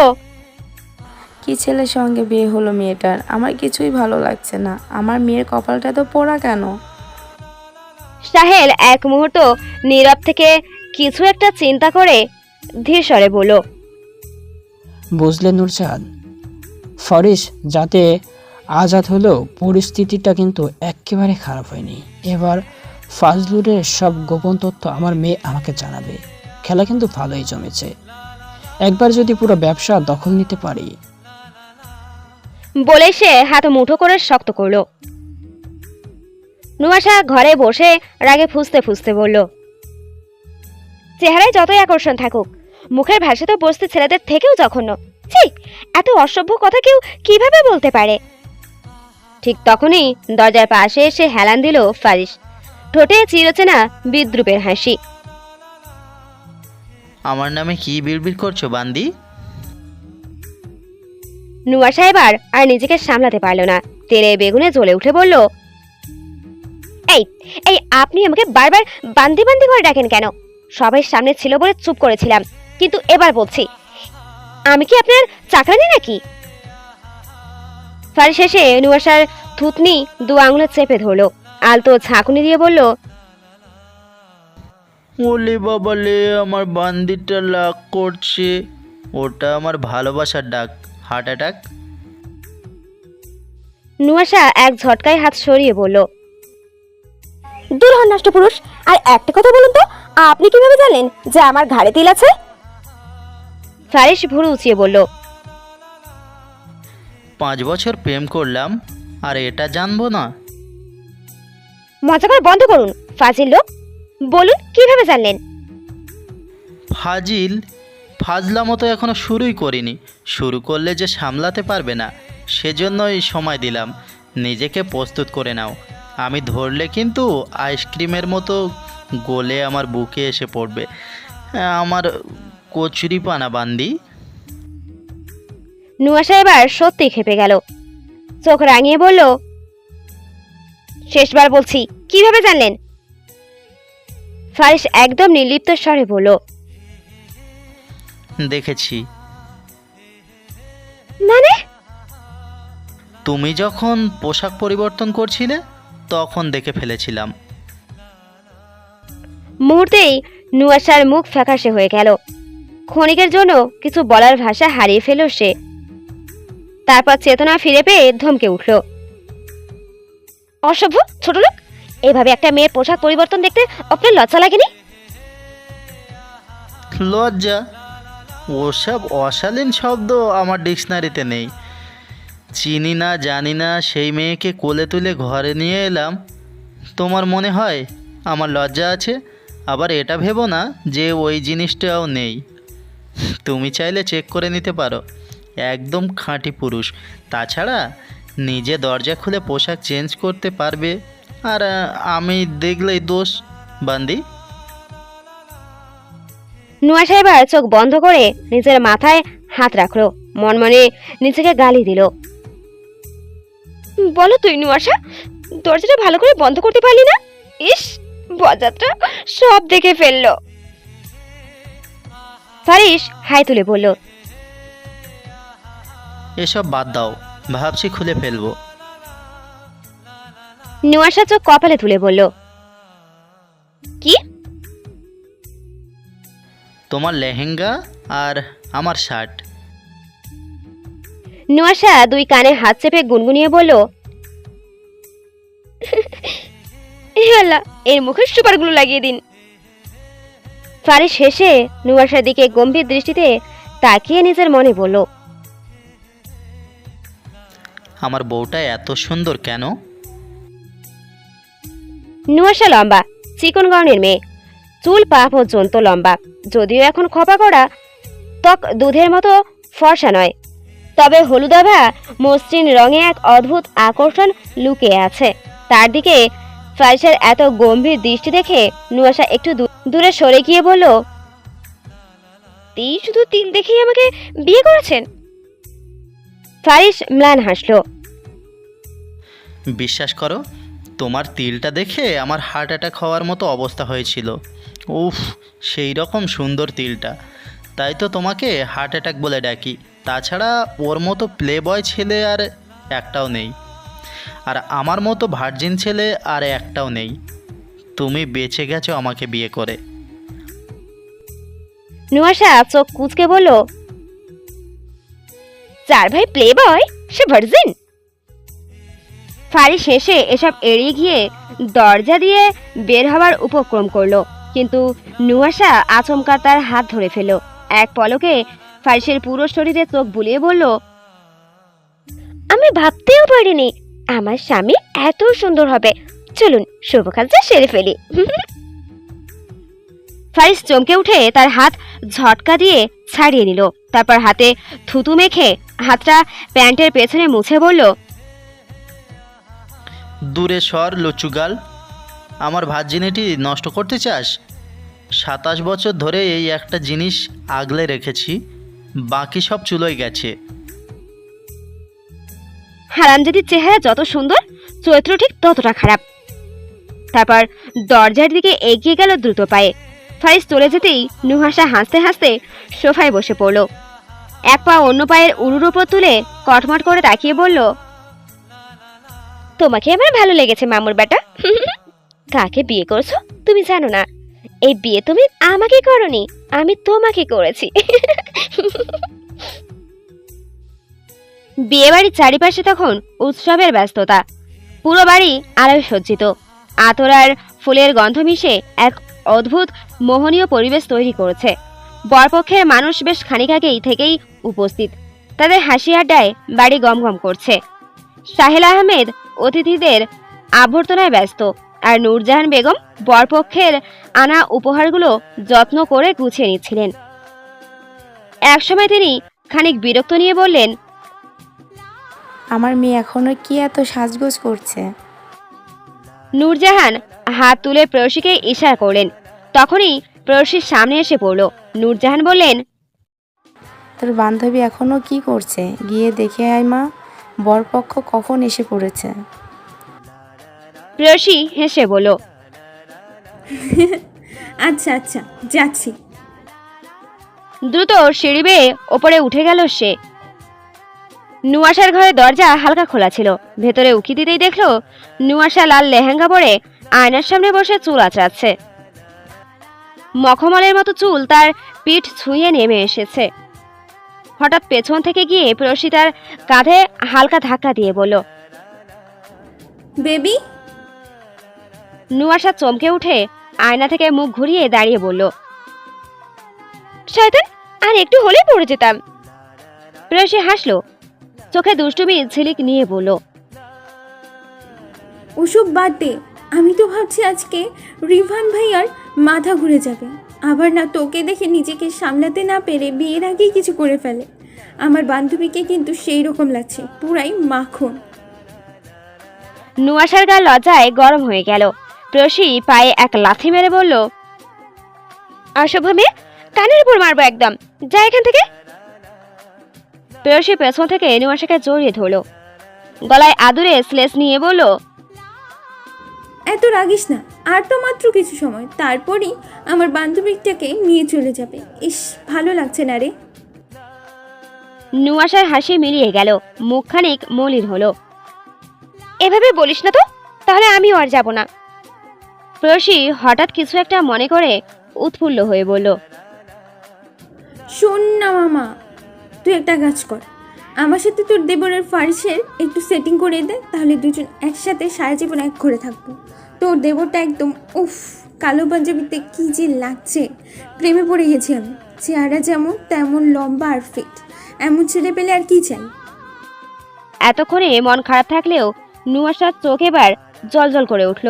Speaker 7: কি ছেলের সঙ্গে বিয়ে হলো মেয়েটার? আমার কিছুই ভালো লাগছে না। আমার মেয়ের কপালটা তো পোড়া কেন?
Speaker 1: সাহেল এক মুহূর্ত নীরব থেকে কিছু একটা চিন্তা করে ধীর স্বরে বলল,
Speaker 6: বুঝলেন নূরজাহান, ফরিস যাতে আজাদ হলেও পরিস্থিতিটা কিন্তু একেবারে খারাপ হয়নি। এবার ফাজলুরের সব গোপন তথ্য আমার মেয়ে আমাকে জানাবে। খেলা কিন্তু ভালোই জমেছে। একবার যদি পুরো ব্যবসা দখল নিতে পারি।
Speaker 1: বলে সে হাত মুঠো করে শক্ত করল। নুয়াশা ঘরে বসে রাগে ফুঁসতে ফুঁসতে বলল, চেহারায় যতই আকর্ষণ থাকুক, মুখের ভাষা তো বস্তি ছেলেদের থেকেও জঘন্য। ছি, এত অসভ্য কথা কেউ কিভাবে বলতে পারে? ঠিক তখনই দরজার পাশে এসে হেলান দিল ফারিস, ঠোঁটে চিরচেনা বিদ্রুপের হাসি।
Speaker 2: আমার নামে কি বিড়বিড় করছো বান্দি?
Speaker 1: নুয়াশা এবার আর নিজেকে সামলাতে পারল না, তেলে বেগুনে জ্বলে উঠে বলল, এই এই আপনি আমাকে বারবার বান্দি বান্দি করে ডাকেন কেন? সবাই সামনে ছিল বলে চুপ করেছিলাম, কিন্তু এবার বলছি, আমি কি আপনার চাকরানি নাকি? ফারিস শেষে নুয়াশার থুতনি 2 আঙুলে চেপে ধরলো, আলতো ঝাঁকুনি দিয়ে বলল,
Speaker 2: ওলে বাবালে, আমার বান্দিটা লাগ করছে। ওটা আমার ভালোবাসার ডাক, হার্ট অ্যাটাক।
Speaker 1: নুয়াশা এক ঝটকায় হাত সরিয়ে বলল, দূর হন নষ্ট পুরুষ। আর একটা কথা বলুন তো, আপনি কিভাবে জানলেন যে আমার ঘাড়ে তিল আছে? ফারিস ভুরু উঁচিয়ে বলল,
Speaker 2: 5 বছর প্রেম করলাম, আর এটা জানবো না?
Speaker 1: মজা করে বন্ধ করুন, ফাজিল লোক। বলুন কিভাবে জানলেন?
Speaker 2: ফাজলামো তো এখনো শুরুই করিনি। শুরু করলে যে সামলাতে পারবে না, সেজন্যই সময় দিলাম। নিজেকে প্রস্তুত করে নাও। আমি ধরলে কিন্তু আইসক্রিমের মতো গলে আমার বুকে এসে পড়বে। আমার কচুরি পানা বান্দি।
Speaker 1: নুয়াশা এবার সত্যি খেপে গেল, চোখ রাঙিয়ে বলল, শেষবার বলছি, কিভাবে জানলেন? ফারিস একদম নির্লিপ্ত স্বরে বলল,
Speaker 2: দেখেছি।
Speaker 1: মানে?
Speaker 2: তুমি যখন পোশাক পরিবর্তন করছিলে তখন দেখে ফেলেছিলাম।
Speaker 1: মুহূর্তেই নুয়াশার মুখ ফ্যাকাশে হয়ে গেল। ক্ষণিকের জন্য কিছু বলার ভাষা হারিয়ে ফেল সে। তারপর চেতনা ফিরে পেয়ে ধমকে উঠল, অসভ্য ছোট লোক! এভাবে একটা মেয়ের পোশাক পরিবর্তন দেখতে আপনার লজ্জা লাগেনি?
Speaker 2: লজ্জা? ওসব অশালীন শব্দ আমার ডিকশনারিতে নেই। চিনি না জানি না সেই মেয়েকে কোলে তুলে ঘরে নিয়ে এলাম। তোমার মনে হয় আমার লজ্জা আছে? আবার এটা ভেবো না যে ওই জিনিসটাও নেই। তুমি চাইলে চেক করে নিতে পারো, একদম খাঁটি পুরুষ। তাছাড়া নিজে দরজা খুলে পোশাক চেঞ্জ করতে পারবে, আর আমি দেখলেই দোষ বান্দি।
Speaker 1: নুয়াশা এবার চোখ বন্ধ করে নিজের মাথায় হাত রাখলো, মনে মনে নিজেকে গালি দিল, বলো তুই নুয়াশা, দরজাটা ভালো করে বন্ধ করতে পারলি না? ইস, বজ্জাতটা সব দেখে ফেললো। ফারিস হাই তুলে বলল,
Speaker 2: এসব বাদ দাও, ভাবছি খুলে ফেলবো।
Speaker 1: নুয়াশা চোখ কপালে তুলে বলল, কি?
Speaker 2: তোমার লেহেঙ্গা আর আমার শার্ট।
Speaker 1: নুয়াশা 2 কানে হাত চেপে গুনগুনিয়ে বলল, আল্লাহ, এর মুখের সুপারগুলো লাগিয়ে দিন। ফারিস হেসে নুয়াশার দিকে গম্ভীর দৃষ্টিতে তাকিয়ে নিজের মনে বলল,
Speaker 2: আমার বউটা এত সুন্দর কেন?
Speaker 1: নুয়াশা লম্বা, চিকন গড়নের মেয়ে, চুল পা পর্যন্ত লম্বা, যদিও এখন খোপা করা, ত্বক দুধের মতো ফর্সা নয়, তবে হলুদাভা মসৃণ রঙে এক অদ্ভুত আকর্ষণ লুকিয়ে আছে। তার দিকে ফারিসের এত গম্ভীর দৃষ্টি দেখে নুয়াশা একটু দূরে সরে গিয়ে বলল, তুই শুধু তিল দেখেই আমাকে বিয়ে করেছেন? ফারিস ম্লান হাসল,
Speaker 2: বিশ্বাস করো, তোমার তিলটা দেখে আমার হার্ট অ্যাটাক হওয়ার মতো অবস্থা হয়েছিল। উফ, সেই রকম সুন্দর তিলটা, তাই তো তোমাকে হার্ট অ্যাটাক বলে ডাকি। তাছাড়া ওর মতো প্লে বয় ছেলে আর একটাও নেই, আর আমার মতো ভার্জিন ছেলে আর একটাও নেই। তুমি বেঁচে গেছো আমাকে বিয়ে করে।
Speaker 1: নুয়াশা চোখ কুঁচকে বলল, 4 ভাই প্লে বয়, সে ভার্জিন? ফারিস শেষে এসব এড়িয়ে গিয়ে দরজা দিয়ে বের হওয়ার উপক্রম করলো, কিন্তু নুয়াশা আচমকা তার হাত ধরে ফেলল। এক পলকে ফারিসের পুরো শরীরে চোখ বুলিয়ে বলল, আমি ভাবতেও পারিনি আমার স্বামী এত সুন্দর হবে। চলুন শুভ কাজটা সেরে ফেলি। ফারিস চমকে উঠে তার হাত ঝটকা দিয়ে ছাড়িয়ে নিল। তারপর হাতে থুতু মেখে হাতটা প্যান্টের পেছনে মুছে বলল,
Speaker 2: দূরে সর লুচুগাল, আমার ভাজিনিটি নষ্ট করতে চাস? 27 বছর ধরে এই একটা জিনিস আগলে রেখেছি, বাকি সব চুলোয় গেছে।
Speaker 1: হারামজাদির চেহারা যত সুন্দর, চরিত্র ঠিক ততটা খারাপ। তারপর দরজার দিকে এগিয়ে গেল দ্রুত পায়ে। ফারিস চলে যেতেই নুহাসা হাসতে হাসতে সোফায় বসে পড়ল। এক পা অন্য পায়ের উড়ুর ওপর তুলে কটমট করে তাকিয়ে বলল, তোমাকে আমার ভালো লেগেছে মামুর বেটা। কাকে বিয়ে করছো তুমি জানো না, এই বিয়ে তুমি আমাকে করনি, আমি তোমাকে করেছি। বিয়ে বাড়ির চারিপাশে তখন উৎসবের ব্যস্ততা। পুরো বাড়ি আলোয় সজ্জিত। আতর আর ফুলের গন্ধ মিশে এক অদ্ভুত মোহনীয় পরিবেশ তৈরি করেছে। বরপক্ষের মানুষ বেশ খানিক আগেই থেকেই উপস্থিত। তাদের হাসি আড্ডায় বাড়ি গমগম করছে। সাহেল আহমেদ অতিথিদের অভ্যর্থনায় ব্যস্ত, আর নূরজাহান বেগম বরপক্ষের আনা উপহারগুলো যত্ন করে গুছিয়ে নিচ্ছিলেন। একসময় তিনি খানিক বিরক্ত নিয়ে বললেন,
Speaker 11: আমার মেয়ে এখনো কি এত সাজগোজ করছে?
Speaker 1: নূরজাহান হাত তুলে প্রেয়সীকে ইশারা করলেন। তখনই প্রেয়সীর সামনে এসে পড়ল। নূরজাহান বললেন,
Speaker 11: তোর বান্ধবী এখনো কি করছে? গিয়ে দেখে আয় মা, বরপক্ষ কখন এসে পড়েছে।
Speaker 1: প্রেয়সী হেসে বলল,
Speaker 7: আচ্ছা আচ্ছা যাচ্ছি।
Speaker 1: দ্রুত সিঁড়ি বেয়ে ওপরে উঠে গেল সে। নুয়াশার ঘরে দরজা হালকা খোলা ছিল। ভেতরে উকি দিতেই দেখলো নুয়াশা লাল লেহেঙ্গা পরে আয়নার সামনে বসে চুল আঁচড়াচ্ছে। মখমলের মতো চুল তার পিঠ ছুঁয়ে নেমে এসেছে। হঠাৎ পেছন থেকে গিয়ে প্রেয়সী তার কাঁধে হালকা ধাক্কা দিয়ে বলল,
Speaker 7: বেবি।
Speaker 1: নুয়াশা চমকে উঠে আয়না থেকে মুখ ঘুরিয়ে দাঁড়িয়ে বলল, শয়তান, আর একটু হলেই পড়ে যেতাম। প্রেয়সী হাসলো, চোখে দুষ্টুমি ঝিলিক নিয়ে বলল,
Speaker 7: ওসব বাদ দে। আমি তো ভাবছি আজকে রিভান ভাইয়ার মাথা ঘুরে যাবে, আবার না তোকে দেখে নিজেকে সামলাতে না পেরে বিয়ের আগেই কিছু করে ফেলে। আমার বান্ধবীকে কিন্তু সেই রকম লাগছে, পুরাই মাখন।
Speaker 1: নুয়াশার গা লজ্জায় গরম হয়ে গেল। প্রেয়সী পায়ে এক লাথি মেরে বলল, অসভ্য মেয়ে, কানের উপর মারবো একদম, যা এখান থেকে। প্রেয়সী পেছন থেকে নুয়াশাকে জড়িয়ে ধরল, গলায় আদুরে স্লেস নিয়ে বলল,
Speaker 7: এত রাগিস না, আর তো মাত্র কিছু সময়, তারপরই আমার বান্ধবীটাকে নিয়ে চলে যাবে। ইস, ভালো লাগছে না রে।
Speaker 1: নুয়াশার হাসি মিলিয়ে গেল, মুখখানিক মলিন হলো। এভাবে বলিস না তো, তাহলে আমিও আর যাব না। প্রেয়সী হঠাৎ কিছু একটা মনে করে উৎফুল্ল হয়ে বলল,
Speaker 7: শোন না মামা, তুই একটা কাজ কর, আমার সাথে তোর দেবরের ফারিসের একটু সেটিং করে দে, তাহলে দুজন একসাথে সারা জীবন এক ঘরে থাকবো। তোর দেবরটা একদম উফ, কালো পাঞ্জাবিতে কি যে লাগছে, প্রেমে পড়ে গেছি আমি। চেহারা যেমন তেমন, লম্বা আর ফিট, এমন ছেলে পেলে আর কি চাই।
Speaker 1: এতক্ষণে মন খারাপ থাকলেও নুয়াশার চোখ এবার জলজল করে উঠল।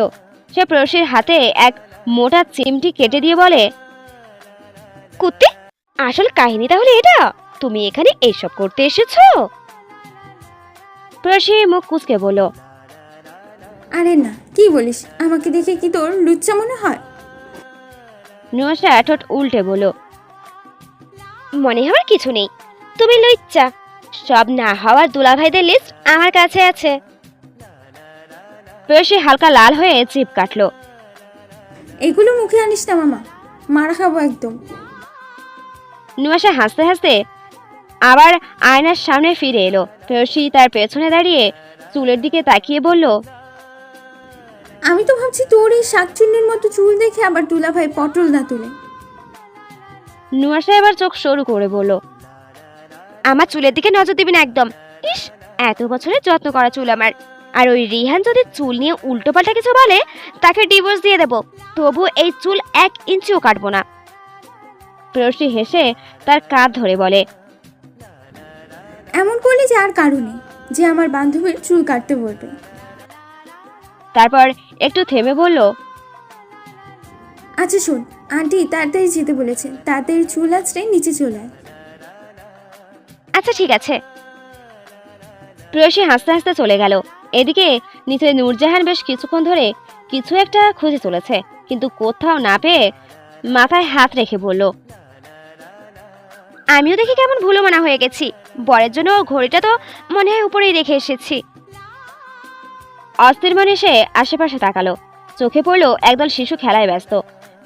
Speaker 1: সে প্রেয়সীর হাতে এক মোটা চিমটি কেটে দিয়ে বলে, কুত্তে, আসল কাহিনী তাহলে এটা? তুমি এখানে এইসব করতে এসেছো? প্রেয়সী মুখ কুঁচকে বলল,
Speaker 7: আরে না, কি বলিস, আমাকে দেখে কি তোর লুচ্চা মনে হয়?
Speaker 1: নুয়াশা ঠোঁট উল্টে বলল, মনে হওয়ার কিছু নেই, তুমি লুচ্চা। সব না হওয়ার দুলাভাইদের লিস্ট আমার কাছে আছে। প্রেয়সী হালকা লাল হয়ে চিপ কাটলো।
Speaker 7: এগুলো মুখে আনিস না মামা, মারা খাবো একদম।
Speaker 1: নুয়াশা হাসতে হাসতে আবার আয়নার সামনে ফিরে এলো। প্রেয়সী তার পেছনে দাঁড়িয়ে চুলের দিকে তাকিয়ে বলল,
Speaker 7: আমি তো ভাবছি তোর এই শাকচুন্নির মতো চুল দেখে আবার দুলাভাই পটল না তুলে।
Speaker 1: নুয়াশা এবার চোখ সরু করে বলল, আমার চুলের দিকে নজর দিবি না একদম। ইস, এত বছরের যত্ন করা চুল আমার। আর ওই রিহান যদি চুল নিয়ে উল্টো পাল্টা কিছু বলে, তাকে ডিভোর্স দিয়ে দেব, তবু এই চুল 1 ইঞ্চিও কাটবো না। প্রেয়সী হেসে তার কাঁধ ধরে বলে,
Speaker 7: এমন করলে যে আর কারণে যে আমার বান্ধবীর চুল কাটতে বলবে।
Speaker 1: তারপর একটু থেমে বলল,
Speaker 7: আচ্ছা শোন, আন্টি তাড়াতাড়ি যেতে বলেছে, তাড়াতাড়ি চুল আঁচড়ে নিচে চলে আয়।
Speaker 1: আচ্ছা ঠিক আছে। প্রেয়সী হাসতে হাসতে চলে গেল। এদিকে নিচে নূরজাহান বেশ কিছুক্ষণ ধরে কিছু একটা খুঁজে চলেছে, কিন্তু কোথাও না পেয়ে মাথায় হাত রেখে বলল, আমিও দেখি কেমন ভুলো মানা হয়ে গেছি। বরের জন্য ঘড়িটা তো মনে হয় উপরেই রেখে এসেছি। অস্থির মনে সে আশেপাশে তাকালো। চোখে পড়ল একদল শিশু খেলায় ব্যস্ত।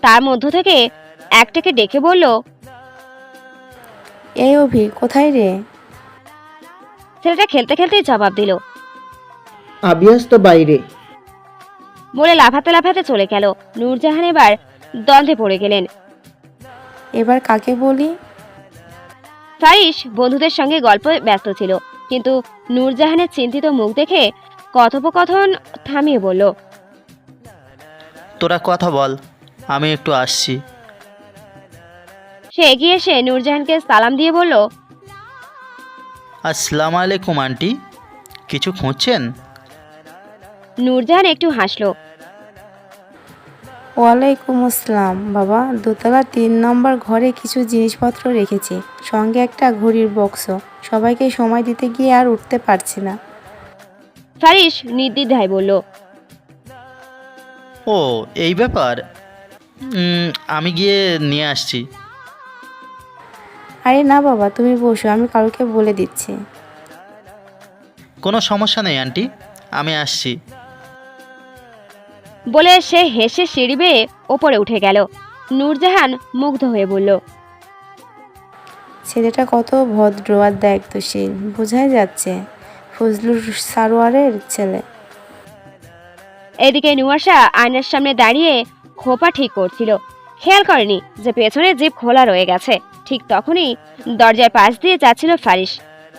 Speaker 1: তার মধ্য থেকে একটাকে ডেকে বলল,
Speaker 11: এই অভি, কোথায় রে?
Speaker 1: ছেলেটা খেলতে খেলতেই জবাব দিল,
Speaker 12: আবিয়াস তো বাইরে।
Speaker 1: বলে লাফাতে লাফাতে চলে গেল। নূরজাহান এবার দ্বন্দ্বে পড়ে গেলেন।
Speaker 11: এবার কাকে বলি?
Speaker 1: ফারিস বন্ধুদের সঙ্গে গল্পে ব্যস্ত ছিল, কিন্তু নূরজাহানের চিন্তিত মুখ দেখে কথোপকথন থামিয়ে বলল,
Speaker 2: তোরা কথা বল, আমি একটু আসছি।
Speaker 1: সে এগিয়ে এসে নূরজাহানকে সালাম দিয়ে বলল,
Speaker 2: আসসালামু আলাইকুম আন্টি, কিছু খুঁজছেন?
Speaker 1: নূরজাহান একটু হাসলো।
Speaker 11: ওয়ালাইকুম আসসালাম বাবা, দোতলা 3 নম্বর ঘরে কিছু জিনিসপত্র রেখেছি, সঙ্গে একটা ঘড়ির বক্স। সবাইকে সময় দিতে গিয়ে আর উঠতে পারছি না।
Speaker 1: ফারিস নির্দ্বিধায় বলল,
Speaker 2: ও এই ব্যাপার, আমি গিয়ে নিয়ে আসছি।
Speaker 11: আরে না বাবা, তুমি বসো, আমি কালকে বলে দিচ্ছি।
Speaker 2: কোনো সমস্যা নেই আন্টি, আমি আসছি।
Speaker 1: বলে সে হেসে সিঁড়ি বেয়ে ওপরে উঠে গেল। নূরজাহান মুগ্ধ হয়ে বলল,
Speaker 11: ছেলেটা কত ভদ্র আর দায়িত্বশীল, বোঝাই যাচ্ছে ফজলুর সারোয়ারের ছেলে।
Speaker 1: এদিকে নুয়াশা আয়নার সামনে দাঁড়িয়ে খোপা ঠিক করছিল। খেয়াল করেনি যে পেছনে জিপ খোলা রয়ে গেছে। ঠিক তখনই দরজার পাশ দিয়ে যাচ্ছিল ফারিস,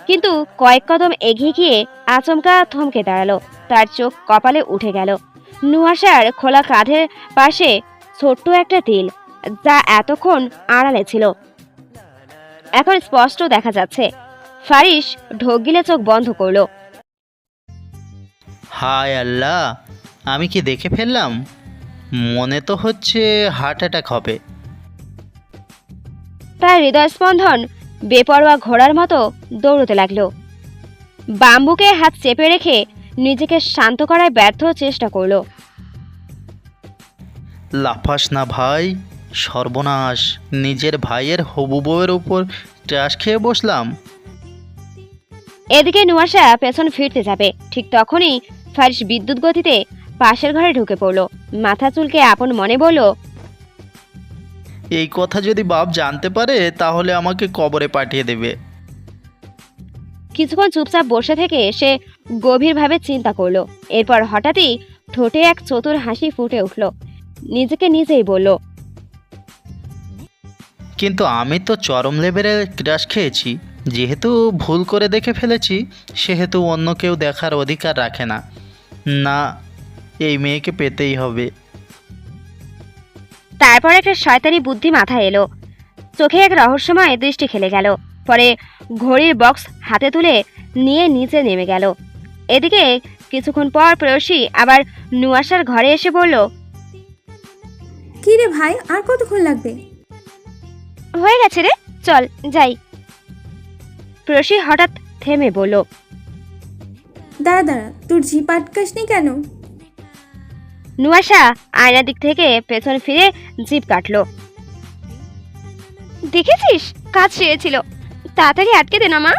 Speaker 1: কিন্তু কয়েক কদম এগিয়ে গিয়ে আচমকা থমকে দাঁড়ালো। তার চোখ কপালে উঠে গেল। নুয়াশার খোলা কাঁধের পাশে ছোট্ট একটা তিল, যা এতক্ষণ আড়ালে ছিল, এখন স্পষ্ট দেখা যাচ্ছে। ফারিস ঢোক গিলে চোখ বন্ধ করলো।
Speaker 2: হায় আল্লাহ, আমি কি দেখে ফেললাম? মনে তো হচ্ছে হার্ট অ্যাটাক হবে।
Speaker 1: তার হৃদয়স্পন্দন বেপরোয়া ঘোড়ার মতো দৌড়তে লাগলো। বাম্বুকে হাত চেপে রেখে নিজেকে শান্ত করার ব্যর্থ চেষ্টা করলো।
Speaker 2: লাফাস না ভাই, সর্বনাশ, নিজের ভাইয়ের হবু বউয়ের উপর ট্রাশ খেয়ে বসলাম।
Speaker 1: এদিকে নুয়াশা পেছন ফিরতে যাবে, ঠিক তখনই ফারিস বিদ্যুৎ গতিতে পাশের ঘরে ঢুকে পড়লো। মাথা চুলকে আপন মনে বলল,
Speaker 2: এই কথা যদি বাপ জানতে পারে তাহলে আমাকে কবরে পাঠিয়ে দেবে।
Speaker 1: কিছুক্ষণ চুপচাপ বসে থেকে সে গভীরভাবে চিন্তা করলো। এরপর হঠাৎই ঠোঁটে এক চতুর হাসি ফুটে উঠল। নিজেকে নিজেই বলল,
Speaker 2: কিন্তু আমি তো চরম লেভেলের ক্রাশ খেয়েছি। যেহেতু ভুল করে দেখে ফেলেছি, সেহেতু অন্য কেউ দেখার অধিকার রাখে না। না, এই মেয়েকে পেতেই হবে।
Speaker 1: তারপর একটা শয়তানি বুদ্ধি মাথায় এলো। চোখে এক রহস্যময় দৃষ্টি খেলে গেল। পরে ঘড়ির বক্স হাতে তুলে নিয়ে নিচে নেমে গেল। এদিকে কিছুক্ষণ পর প্রেয়সী আবার নুয়াশার ঘরে এসে বলল,
Speaker 7: কি রে ভাই, আর কতক্ষণ লাগবে?
Speaker 1: হয়ে গেছে রে, চল যাই। প্রেয়সী হঠাৎ থেমে বলল,
Speaker 7: দাঁড়া দাঁড়া, তোর জিপ আটকাসনি কেন?
Speaker 1: নুয়াশা আয়নার দিক থেকে পেছন ফিরে জিভ কাটলো। দেখেছিস, কাজ সেরেছিল, তাড়াতাড়ি আটকে দে না মা।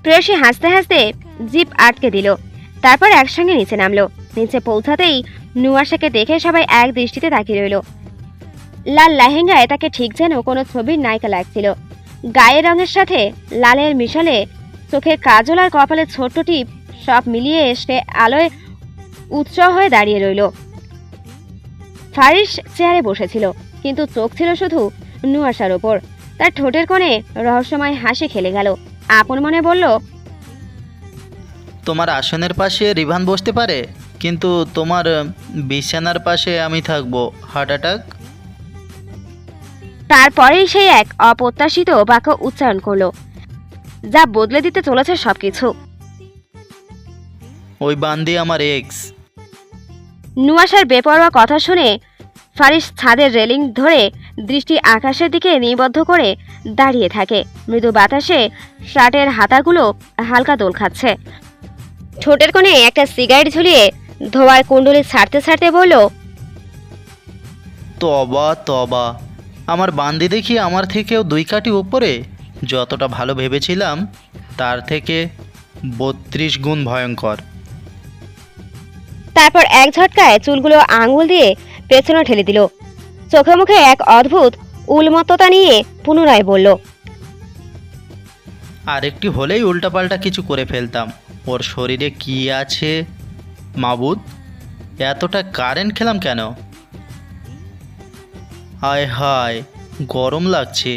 Speaker 1: প্রেয়সী হাসতে হাসতে জিপ আটকে দিল। তারপর একসঙ্গে নিচে নামলো। নিচে পৌঁছাতেই নুয়াশাকে দেখে সবাই এক দৃষ্টিতে তাকিয়ে রইল। লাল লেহেঙ্গায় তাকে ঠিক যেন কোনো ছবির নায়িকা লাগছিল। গায়ের রঙের সাথে লালের মিশালে চোখের কাজল আর কপালের ছোট্ট টিপ সব মিলিয়ে সে আলোয় উৎসাহ হয়ে দাঁড়িয়ে রইল। ফারিস চেয়ারে বসেছিল, কিন্তু চোখ ছিল শুধু নুয়াশার ওপর। তার ঠোঁটের কোণে রহস্যময় হাসি খেলে গেল। আপন মনে বলল,
Speaker 2: তোমার আসনের পাশে রিভান বসতে পারে, কিন্তু তোমার বিছানার পাশে আমি থাকবো। Heart attack.
Speaker 1: তারপরেই সেই এক অপ্রত্যাশিত বাক্য উচ্চারণ করলো, যা বদলে দিতে চলেছে সবকিছু।
Speaker 2: ওই বান্দি আমার এক্স।
Speaker 1: নুয়াশার বেপরোয়া কথা শুনে ফারিস ছাদের রেলিং ধরে দৃষ্টি আকাশের দিকে নিবদ্ধ করে দাঁড়িয়ে থাকে। মৃদু বাতাসে শার্টের হাতাগুলো হালকা দোল খাচ্ছে। ঠোঁটের কোণে একটা সিগারেট ঝুলিয়ে ধোয়ার কুণ্ডলি ছাড়তে ছাড়তে বলল,
Speaker 2: তবা তবা, আমার বান্দি দেখি আমার থেকেও 2 কাঠি উপরে। যতটা ভালো ভেবেছিলাম তার থেকে 32 গুণ ভয়ঙ্কর।
Speaker 1: তারপর এক ঝটকায় চুলগুলো আঙুল দিয়ে পেছনে ঠেলে দিল। চোখে মুখে এক অদ্ভুত উন্মত্ততা নিয়ে পুনরায় বলল,
Speaker 2: আরেকটি হলেই উল্টাপাল্টা কিছু করে ফেলতাম। ওর শরীরে কি আছে মাবুদ, এতটা কারেন্ট খেলাম কেন? হায় হায়, গরম লাগছে।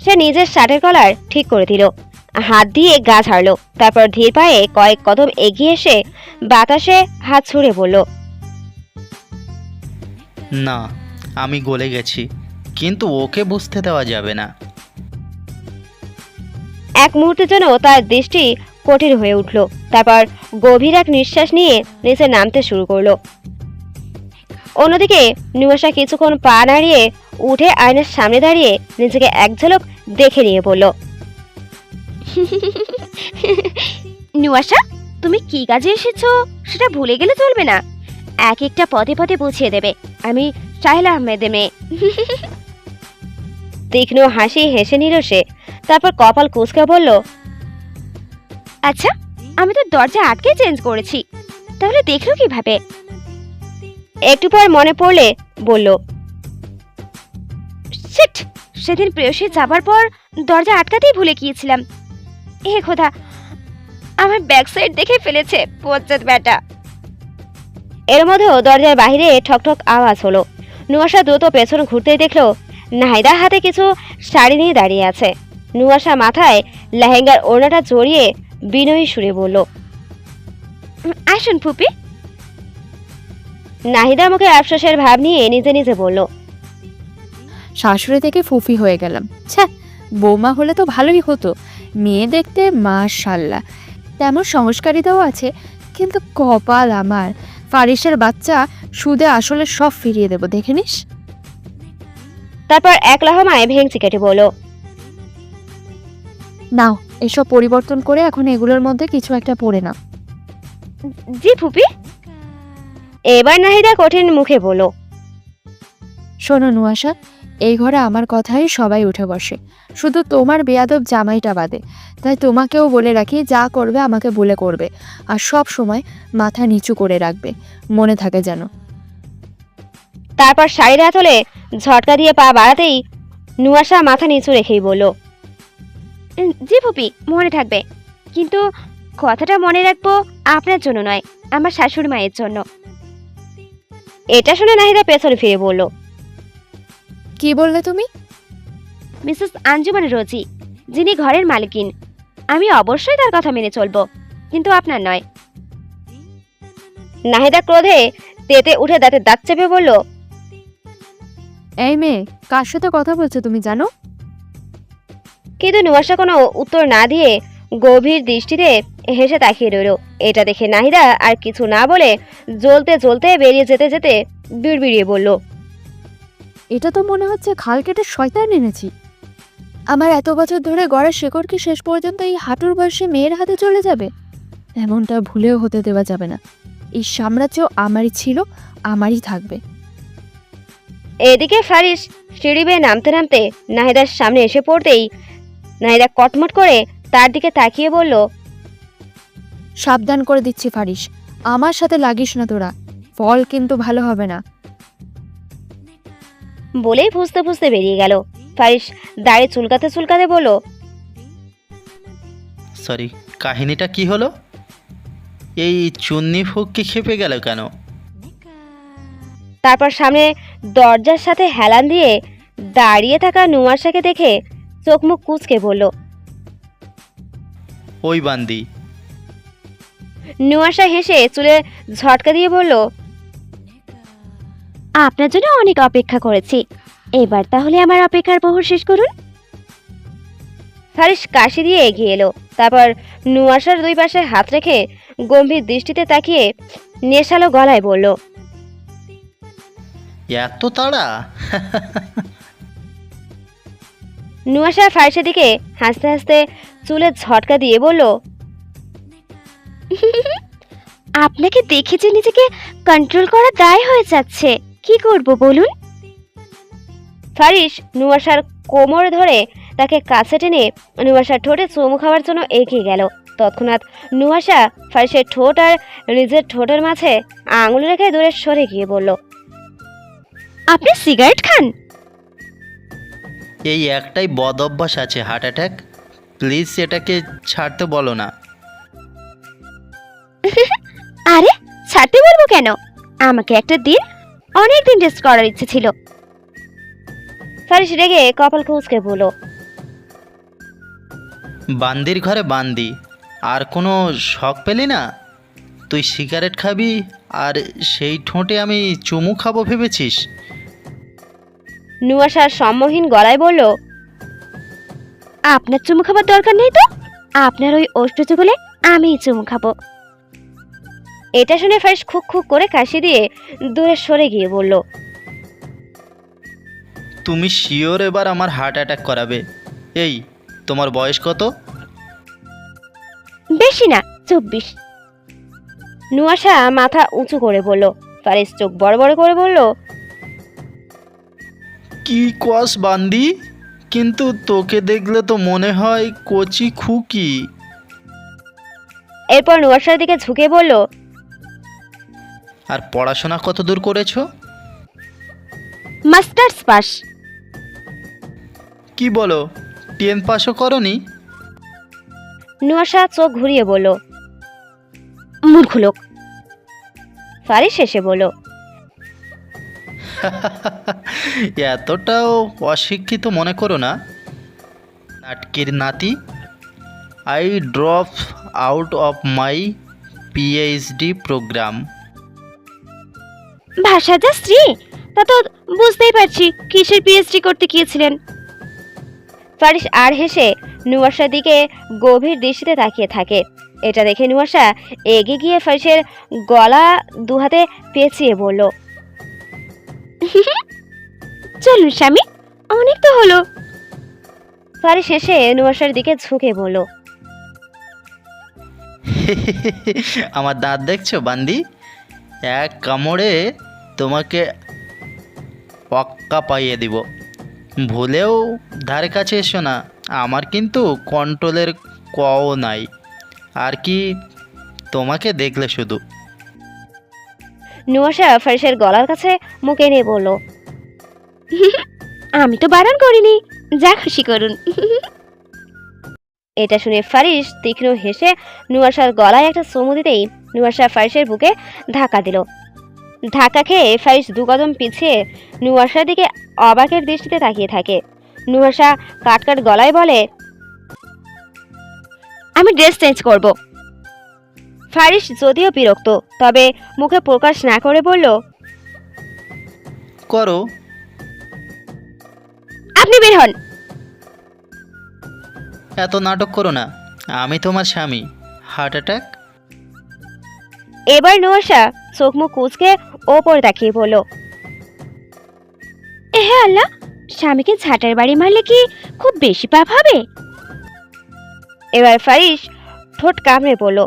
Speaker 1: সে নিজের শার্টের কলার ঠিক করে দিল, হাত দিয়ে গা ছাড়ল। তারপর ধীর পায়ে কয়েক কদম এগিয়ে এসে বাতাসে হাত ছুঁড়ে বলল,
Speaker 2: না, আমি গলে গেছি, কিন্তু ওকে বুঝতে দেওয়া যাবে না।
Speaker 1: এক মুহূর্তের জন্য তার দৃষ্টি কঠিন হয়ে উঠল। তারপর গভীর এক নিঃশ্বাস নিয়ে নিচে নামতে শুরু করলো। অন্যদিকে নুয়াশা কিছুক্ষণ পা নাড়িয়ে উঠে আয়নার সামনে দাঁড়িয়ে নিজেকে এক ঝলক দেখে নিয়ে বলল, নুয়াশা, তুমি কি কাজে এসেছো সেটা ভুলে গেলে চলবে না। এক একটা পদে পদে বুঝিয়ে দেবে আমি সাহেলা আহমেদের মেয়ে। তীক্ষ্ণ হাসি হেসে নিল সে। তারপর কপাল কুঁচকে বলল, আচ্ছা, আমি তো দরজা আটকে চেঞ্জ করেছি, তাহলে দেখলো কিভাবে? একটু পর মনে পড়লে বলল, শিট, সেদিন প্রেয়সী যাবার পর দরজা আটকাতেই ভুলে গিয়েছিলাম। এ খোদা, আমার ব্যাক সাইড দেখে ফেলেছে বজ্জাত ব্যাটা। এর মধ্যেও দরজার বাইরে ঠকঠক আওয়াজ হলো। নুয়াশা দ্রুত পেছন ঘুরতেই দেখলো নাহিদা হাতে কিছু শাড়ি নিয়ে দাঁড়িয়ে আছে। নুয়াশা মাথায় লেহেঙ্গার ওড়নাটা জড়িয়ে বিনয়ী সুরে বলল, আসুন ফুপি। নাহিদা মুখে আফসোসের ভাব নিয়ে নিজে নিজে বলল,
Speaker 4: শাশুড়ি থেকে ফুফি হয়ে গেলাম। ছ্যা, বৌমা হলে তো ভালোই হতো। মেয়ে দেখতে মাশাল্লাহ, তেমন সংস্কারিতাও আছে, কিন্তু কপাল আমার, ফারিসের বাচ্চা সুদে আসলে সব ফিরিয়ে দেব, দেখে নিস।
Speaker 1: তারপর এক লহমায় ভেঙচি কেটে বলল,
Speaker 4: নাও, এসব পরিবর্তন করে এখন এগুলোর মধ্যে কিছু একটা পরে নাও।
Speaker 1: জি ফুপি। এবার নাহিদা কঠিন মুখে বলল,
Speaker 4: শোনো নুয়াশা, এই ঘরে আমার কথাই সবাই উঠে বসে, শুধু তোমার বেয়াদব জামাইটা বাদে। তাই তোমাকেও বলে রাখি, যা করবে আমাকে বলে করবে, আর সব সময় মাথা নিচু করে রাখবে, মনে থাকে যেন।
Speaker 1: তারপর শাড়ির আঁচলে ঝটকা দিয়ে পা বাড়াতেই নুয়াশা মাথা নিচু রেখেই বলল, জি ফুপি, মনে থাকবে, কিন্তু কথাটা মনে রাখবো আপনার জন্য নয়, আমার শাশুড়ি মায়ের জন্য। এটা শুনে নাহিদা পেছনে ফিরে বলল,
Speaker 4: কি বললে তুমি?
Speaker 1: মিসেস আঞ্জুমান রোজি, যিনি ঘরের মালিকিন, আমি অবশ্যই তার কথা মেনে চলবো, কিন্তু আপনার নয়। নাহিদা ক্রোধে তেতে উঠে দাঁতে দাঁত চেপে বলল,
Speaker 4: এই মেয়ে, কার সাথে কথা বলছো তুমি জানো?
Speaker 1: কিন্তু নুয়াশা কোনো উত্তর না দিয়ে গভীর দৃষ্টিতে হেসে তাকিয়ে রইল। এটা দেখে নাহিদা আর কিছু না বলে জ্বলতে জ্বলতে বেরিয়ে যেতে যেতে বিড়বিড়িয়ে বলল,
Speaker 4: এটা তো মনে হচ্ছে খাল কেটে শয়তান এনেছি। আমার এত বছর ধরে গড়া শেকড় কি শেষ পর্যন্ত এই হাঁটুর বয়সে মেয়ের হাতে চলে যাবে? এমনটা ভুলেও হতে দেওয়া যাবে না। এই সাম্রাজ্য আমারই ছিল, আমারই থাকবে।
Speaker 1: এদিকে ফারিস সিঁড়ি বেয়ে নামতে নামতে নাহিদার সামনে এসে পড়তেই নাহিদা কটমট করে তার দিকে তাকিয়ে বলল,
Speaker 4: সাবধান করে দিচ্ছি ফারিস, আমার সাথে লাগিস না তোরা, ফল কিন্তু ভালো হবে না।
Speaker 1: বলেই ফুসতে ফুসতে বেরিয়ে গেল। ফারিস দাড়ি চুলকাতে চুলকাতে বলল,
Speaker 2: সরি, কাহিনীটা কি হলো? এই চুন্নি ফুককে খেপে গেল কেন?
Speaker 1: তারপর সামনে দরজার সাথে হেলান দিয়ে দাঁড়িয়ে থাকা নুয়াশাকে দেখে চোখ মুখ কুঁচকে বলল,
Speaker 2: ওই বান্দি।
Speaker 1: নুয়াশা হেসে চুলে ঝটকা দিয়ে বলল, আপনার জন্য অনেক অপেক্ষা করেছি, এবার তাহলে আমার অপেক্ষার প্রহর শেষ করুন। ফারিস কাশি দিয়ে এগিয়ে এলো, তারপর নুয়াশার দুই পাশে হাত রেখে গম্ভীর দৃষ্টিতে তাকিয়ে নেশালো গলায় বলল,
Speaker 2: এত তাড়া?
Speaker 1: নুয়াশা ফারিসের দিকে হাসতে হাসতে চুলে ঝটকা দিয়ে বলল, আপনাকে দেখে যে নিজেকে কন্ট্রোল করা দায় হয়ে যাচ্ছে, কি করব বলুন? ফারিস নুয়াশার কোমর ধরে তাকে কাছে টেনে নুয়াশার ঠোঁটে চুমু খাওয়ার জন্য এগিয়ে গেল। তৎক্ষণাৎ নুয়াশা ফারিসের ঠোঁট আর নিজের ঠোঁটের মাঝে আঙুল রেখে দূরে সরে গিয়ে বলল, আপনি সিগারেট খান?
Speaker 2: এই একটাই বদ অভ্যাস আছে, হার্ট অ্যাটাক। প্লিজ এটাকে ছাড়তে বলো না।
Speaker 1: আরে ছাড়তে বলবো কেন? আমাকে একটা দিন, অনেক দিন টেস্ট করার ইচ্ছে ছিল। ফারিস রেগে কপাল কুঁচকে বলল,
Speaker 2: বান্দির ঘরে বান্দি, আর কোনো শখ পেলি না? তুই সিগারেট খাবি আর সেই ঠোঁটে আমি চুমু খাবো ভেবেছিস?
Speaker 1: নুয়াশার সম্মোহীন গলায় বলল, আপনার চুমু খাবার দরকার নেই তো, আপনার ওই ওষ্ঠচুগুলে আমিই চুমু খাবো। এটা শুনে ফারিস খুক খুক করে কাশি দিয়ে দূরে সরে গিয়ে বলল,
Speaker 2: তুমি শিওর এবার আমার হার্ট অ্যাটাক করাবে? এই, তোমার বয়স কত?
Speaker 1: বেশি না, 24। নুয়াশা মাথা উঁচু করে বলল। ফারিস চোখ বড় বড় করে বলল,
Speaker 2: কি কস বান্দি? কিন্তু তোকে দেখলে তো মনে হয় কচি খুকি।
Speaker 1: এরপর নুয়াশার দিকে ঝুঁকে বলল,
Speaker 2: আর পড়াশোনা কত দূর করেছো?
Speaker 1: Masters pass.
Speaker 2: কি বলো, 10 পাসও করনি?
Speaker 1: নুয়াশা চোখ ঘুরিয়ে বলল, মূর্খ লোক। ফারিস শেষে বলল,
Speaker 2: এতটাও অশিক্ষিত মনে করো না, নাটকের নাতি। I drop out of my PhD program.
Speaker 1: ভাষা যা স্ত্রী, তা তো বুঝতেই পারছি কিসের পিএইচডি করতে গিয়েছিলেন। ফারিস আর হেসে নুয়াশার দিকে গভীর দৃষ্টিতে তাকিয়ে থাকে। এটা দেখে নুয়াশা এগিয়ে গিয়ে ফারিসের গলা দুহাতে পেঁচিয়ে বলল, চলুন স্বামী, অনেক তো হলো। ফারিস হেসে নুয়াশার দিকে ঝুঁকে বলল,
Speaker 2: আমার দাঁত দেখছো বান্দি? এক কামড়ে তোমাকে পক্কা পাইয়ে দিব। ভুলেও ধারে কাছে এসো না, আমার কিন্তু কন্ট্রোলের কও নাই। আর কি, তোমাকে দেখলে শুধু।
Speaker 1: নুয়াশা ফারিসের গলার কাছে মুখ এনে বলল, আমি তো বারণ করিনি, যা খুশি করুন। এটা শুনে ফারিস তীক্ষ্ণ হেসে নুয়াশার গলায় একটা চুমু দিতেই নুয়াশা ফারিসের বুকে ধাক্কা দিল। ধাক্কা খেয়ে ফারিস দু কদম পিছিয়ে নুয়াশার দিকে অবাকের দৃষ্টিতে তাকিয়ে থাকে। নুয়াশা কাটকাট গলায় বলে, আমি ড্রেস চেঞ্জ করব। ফারিস যদিও বিরক্ত, তবে মুখে প্রকাশ না করে বলল,
Speaker 2: করো।
Speaker 1: আপনি বের হন।
Speaker 2: এত নাটক করো না, আমি তোমার স্বামী। Heart attack?
Speaker 1: এবার নুয়াশা চোখ মুখ কুঁচকে ওপর তাকিয়ে বলল, হ্যাঁ আল্লাহ, স্বামীকে ঝাঁটার বাড়ি মারলে কি খুব বেশি পাপ হবে? এবার ফারিস ঠোঁট কামড়ে বলল,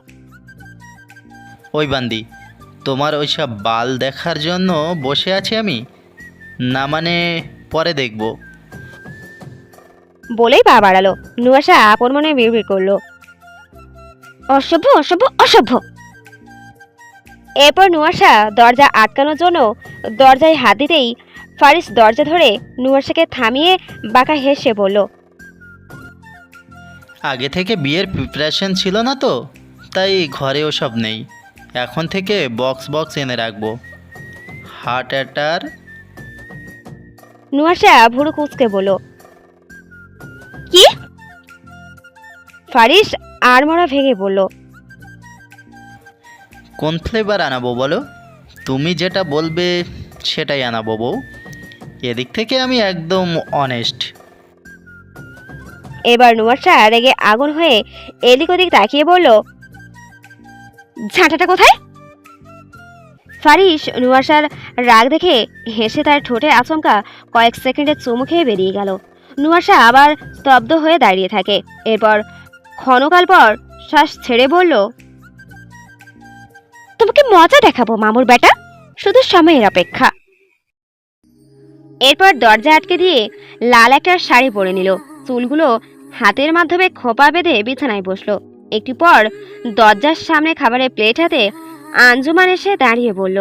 Speaker 2: ওই বান্দি, তোমার ওইসব বাল দেখার জন্য বসে আছি আমি, না মানে পরে দেখব।
Speaker 1: বলেই পা বাড়ালো। নুয়াশা আপন মনে বিড়বিড় করলো, অসভ্য অসভ্য অসভ্য। এরপর নুয়াশা দরজা আটকানোর জন্য দরজায় হাত দিতেই ফারিস দরজা ধরে নুয়াশাকে থামিয়ে বাঁকা হেসে বলল,
Speaker 2: আগে থেকে বিয়ের প্রিপারেশন ছিল না তো, তাই ঘরে ওসব নেই। এখন থেকে বক্স বক্স এনে রাখবো। Heart attack?
Speaker 1: নুয়াশা ভুরু কুঁচকে বলল, কি? ফারিস আড়মোড়া ভেঙে বলল,
Speaker 2: কোন ফ্লেভার আনাবো বলো? তুমি যেটা বলবে সেটাই আনাবো বউ। এদিক থেকে আমি একদম অনেস্ট।
Speaker 1: এবার নুয়াশা রেগে আগুন হয়ে এদিক ওদিক তাকিয়ে বলল, ঝাঁটাটা কোথায়? ফারিস নুয়াশার রাগ দেখে হেসে তার ঠোঁটে আচমকা কয়েক সেকেন্ডে চুমু খেয়ে বেরিয়ে গেল। নুয়াশা আবার স্তব্ধ হয়ে দাঁড়িয়ে থাকে। এরপর ক্ষণকাল পর শ্বাস ছেড়ে বলল, তোমাকে মজা দেখাবো মামুর বেটা, শুধু সময়ের অপেক্ষা। এরপর দরজা আটকে দিয়ে লাল একটা শাড়ি পরে নিল, চুলগুলো হাতের মাধ্যমে খোপা বেঁধে বিছানায় বসলো। একটু পর দরজার সামনে খাবারের প্লেট হাতে আঞ্জুমান এসে দাঁড়িয়ে বলল,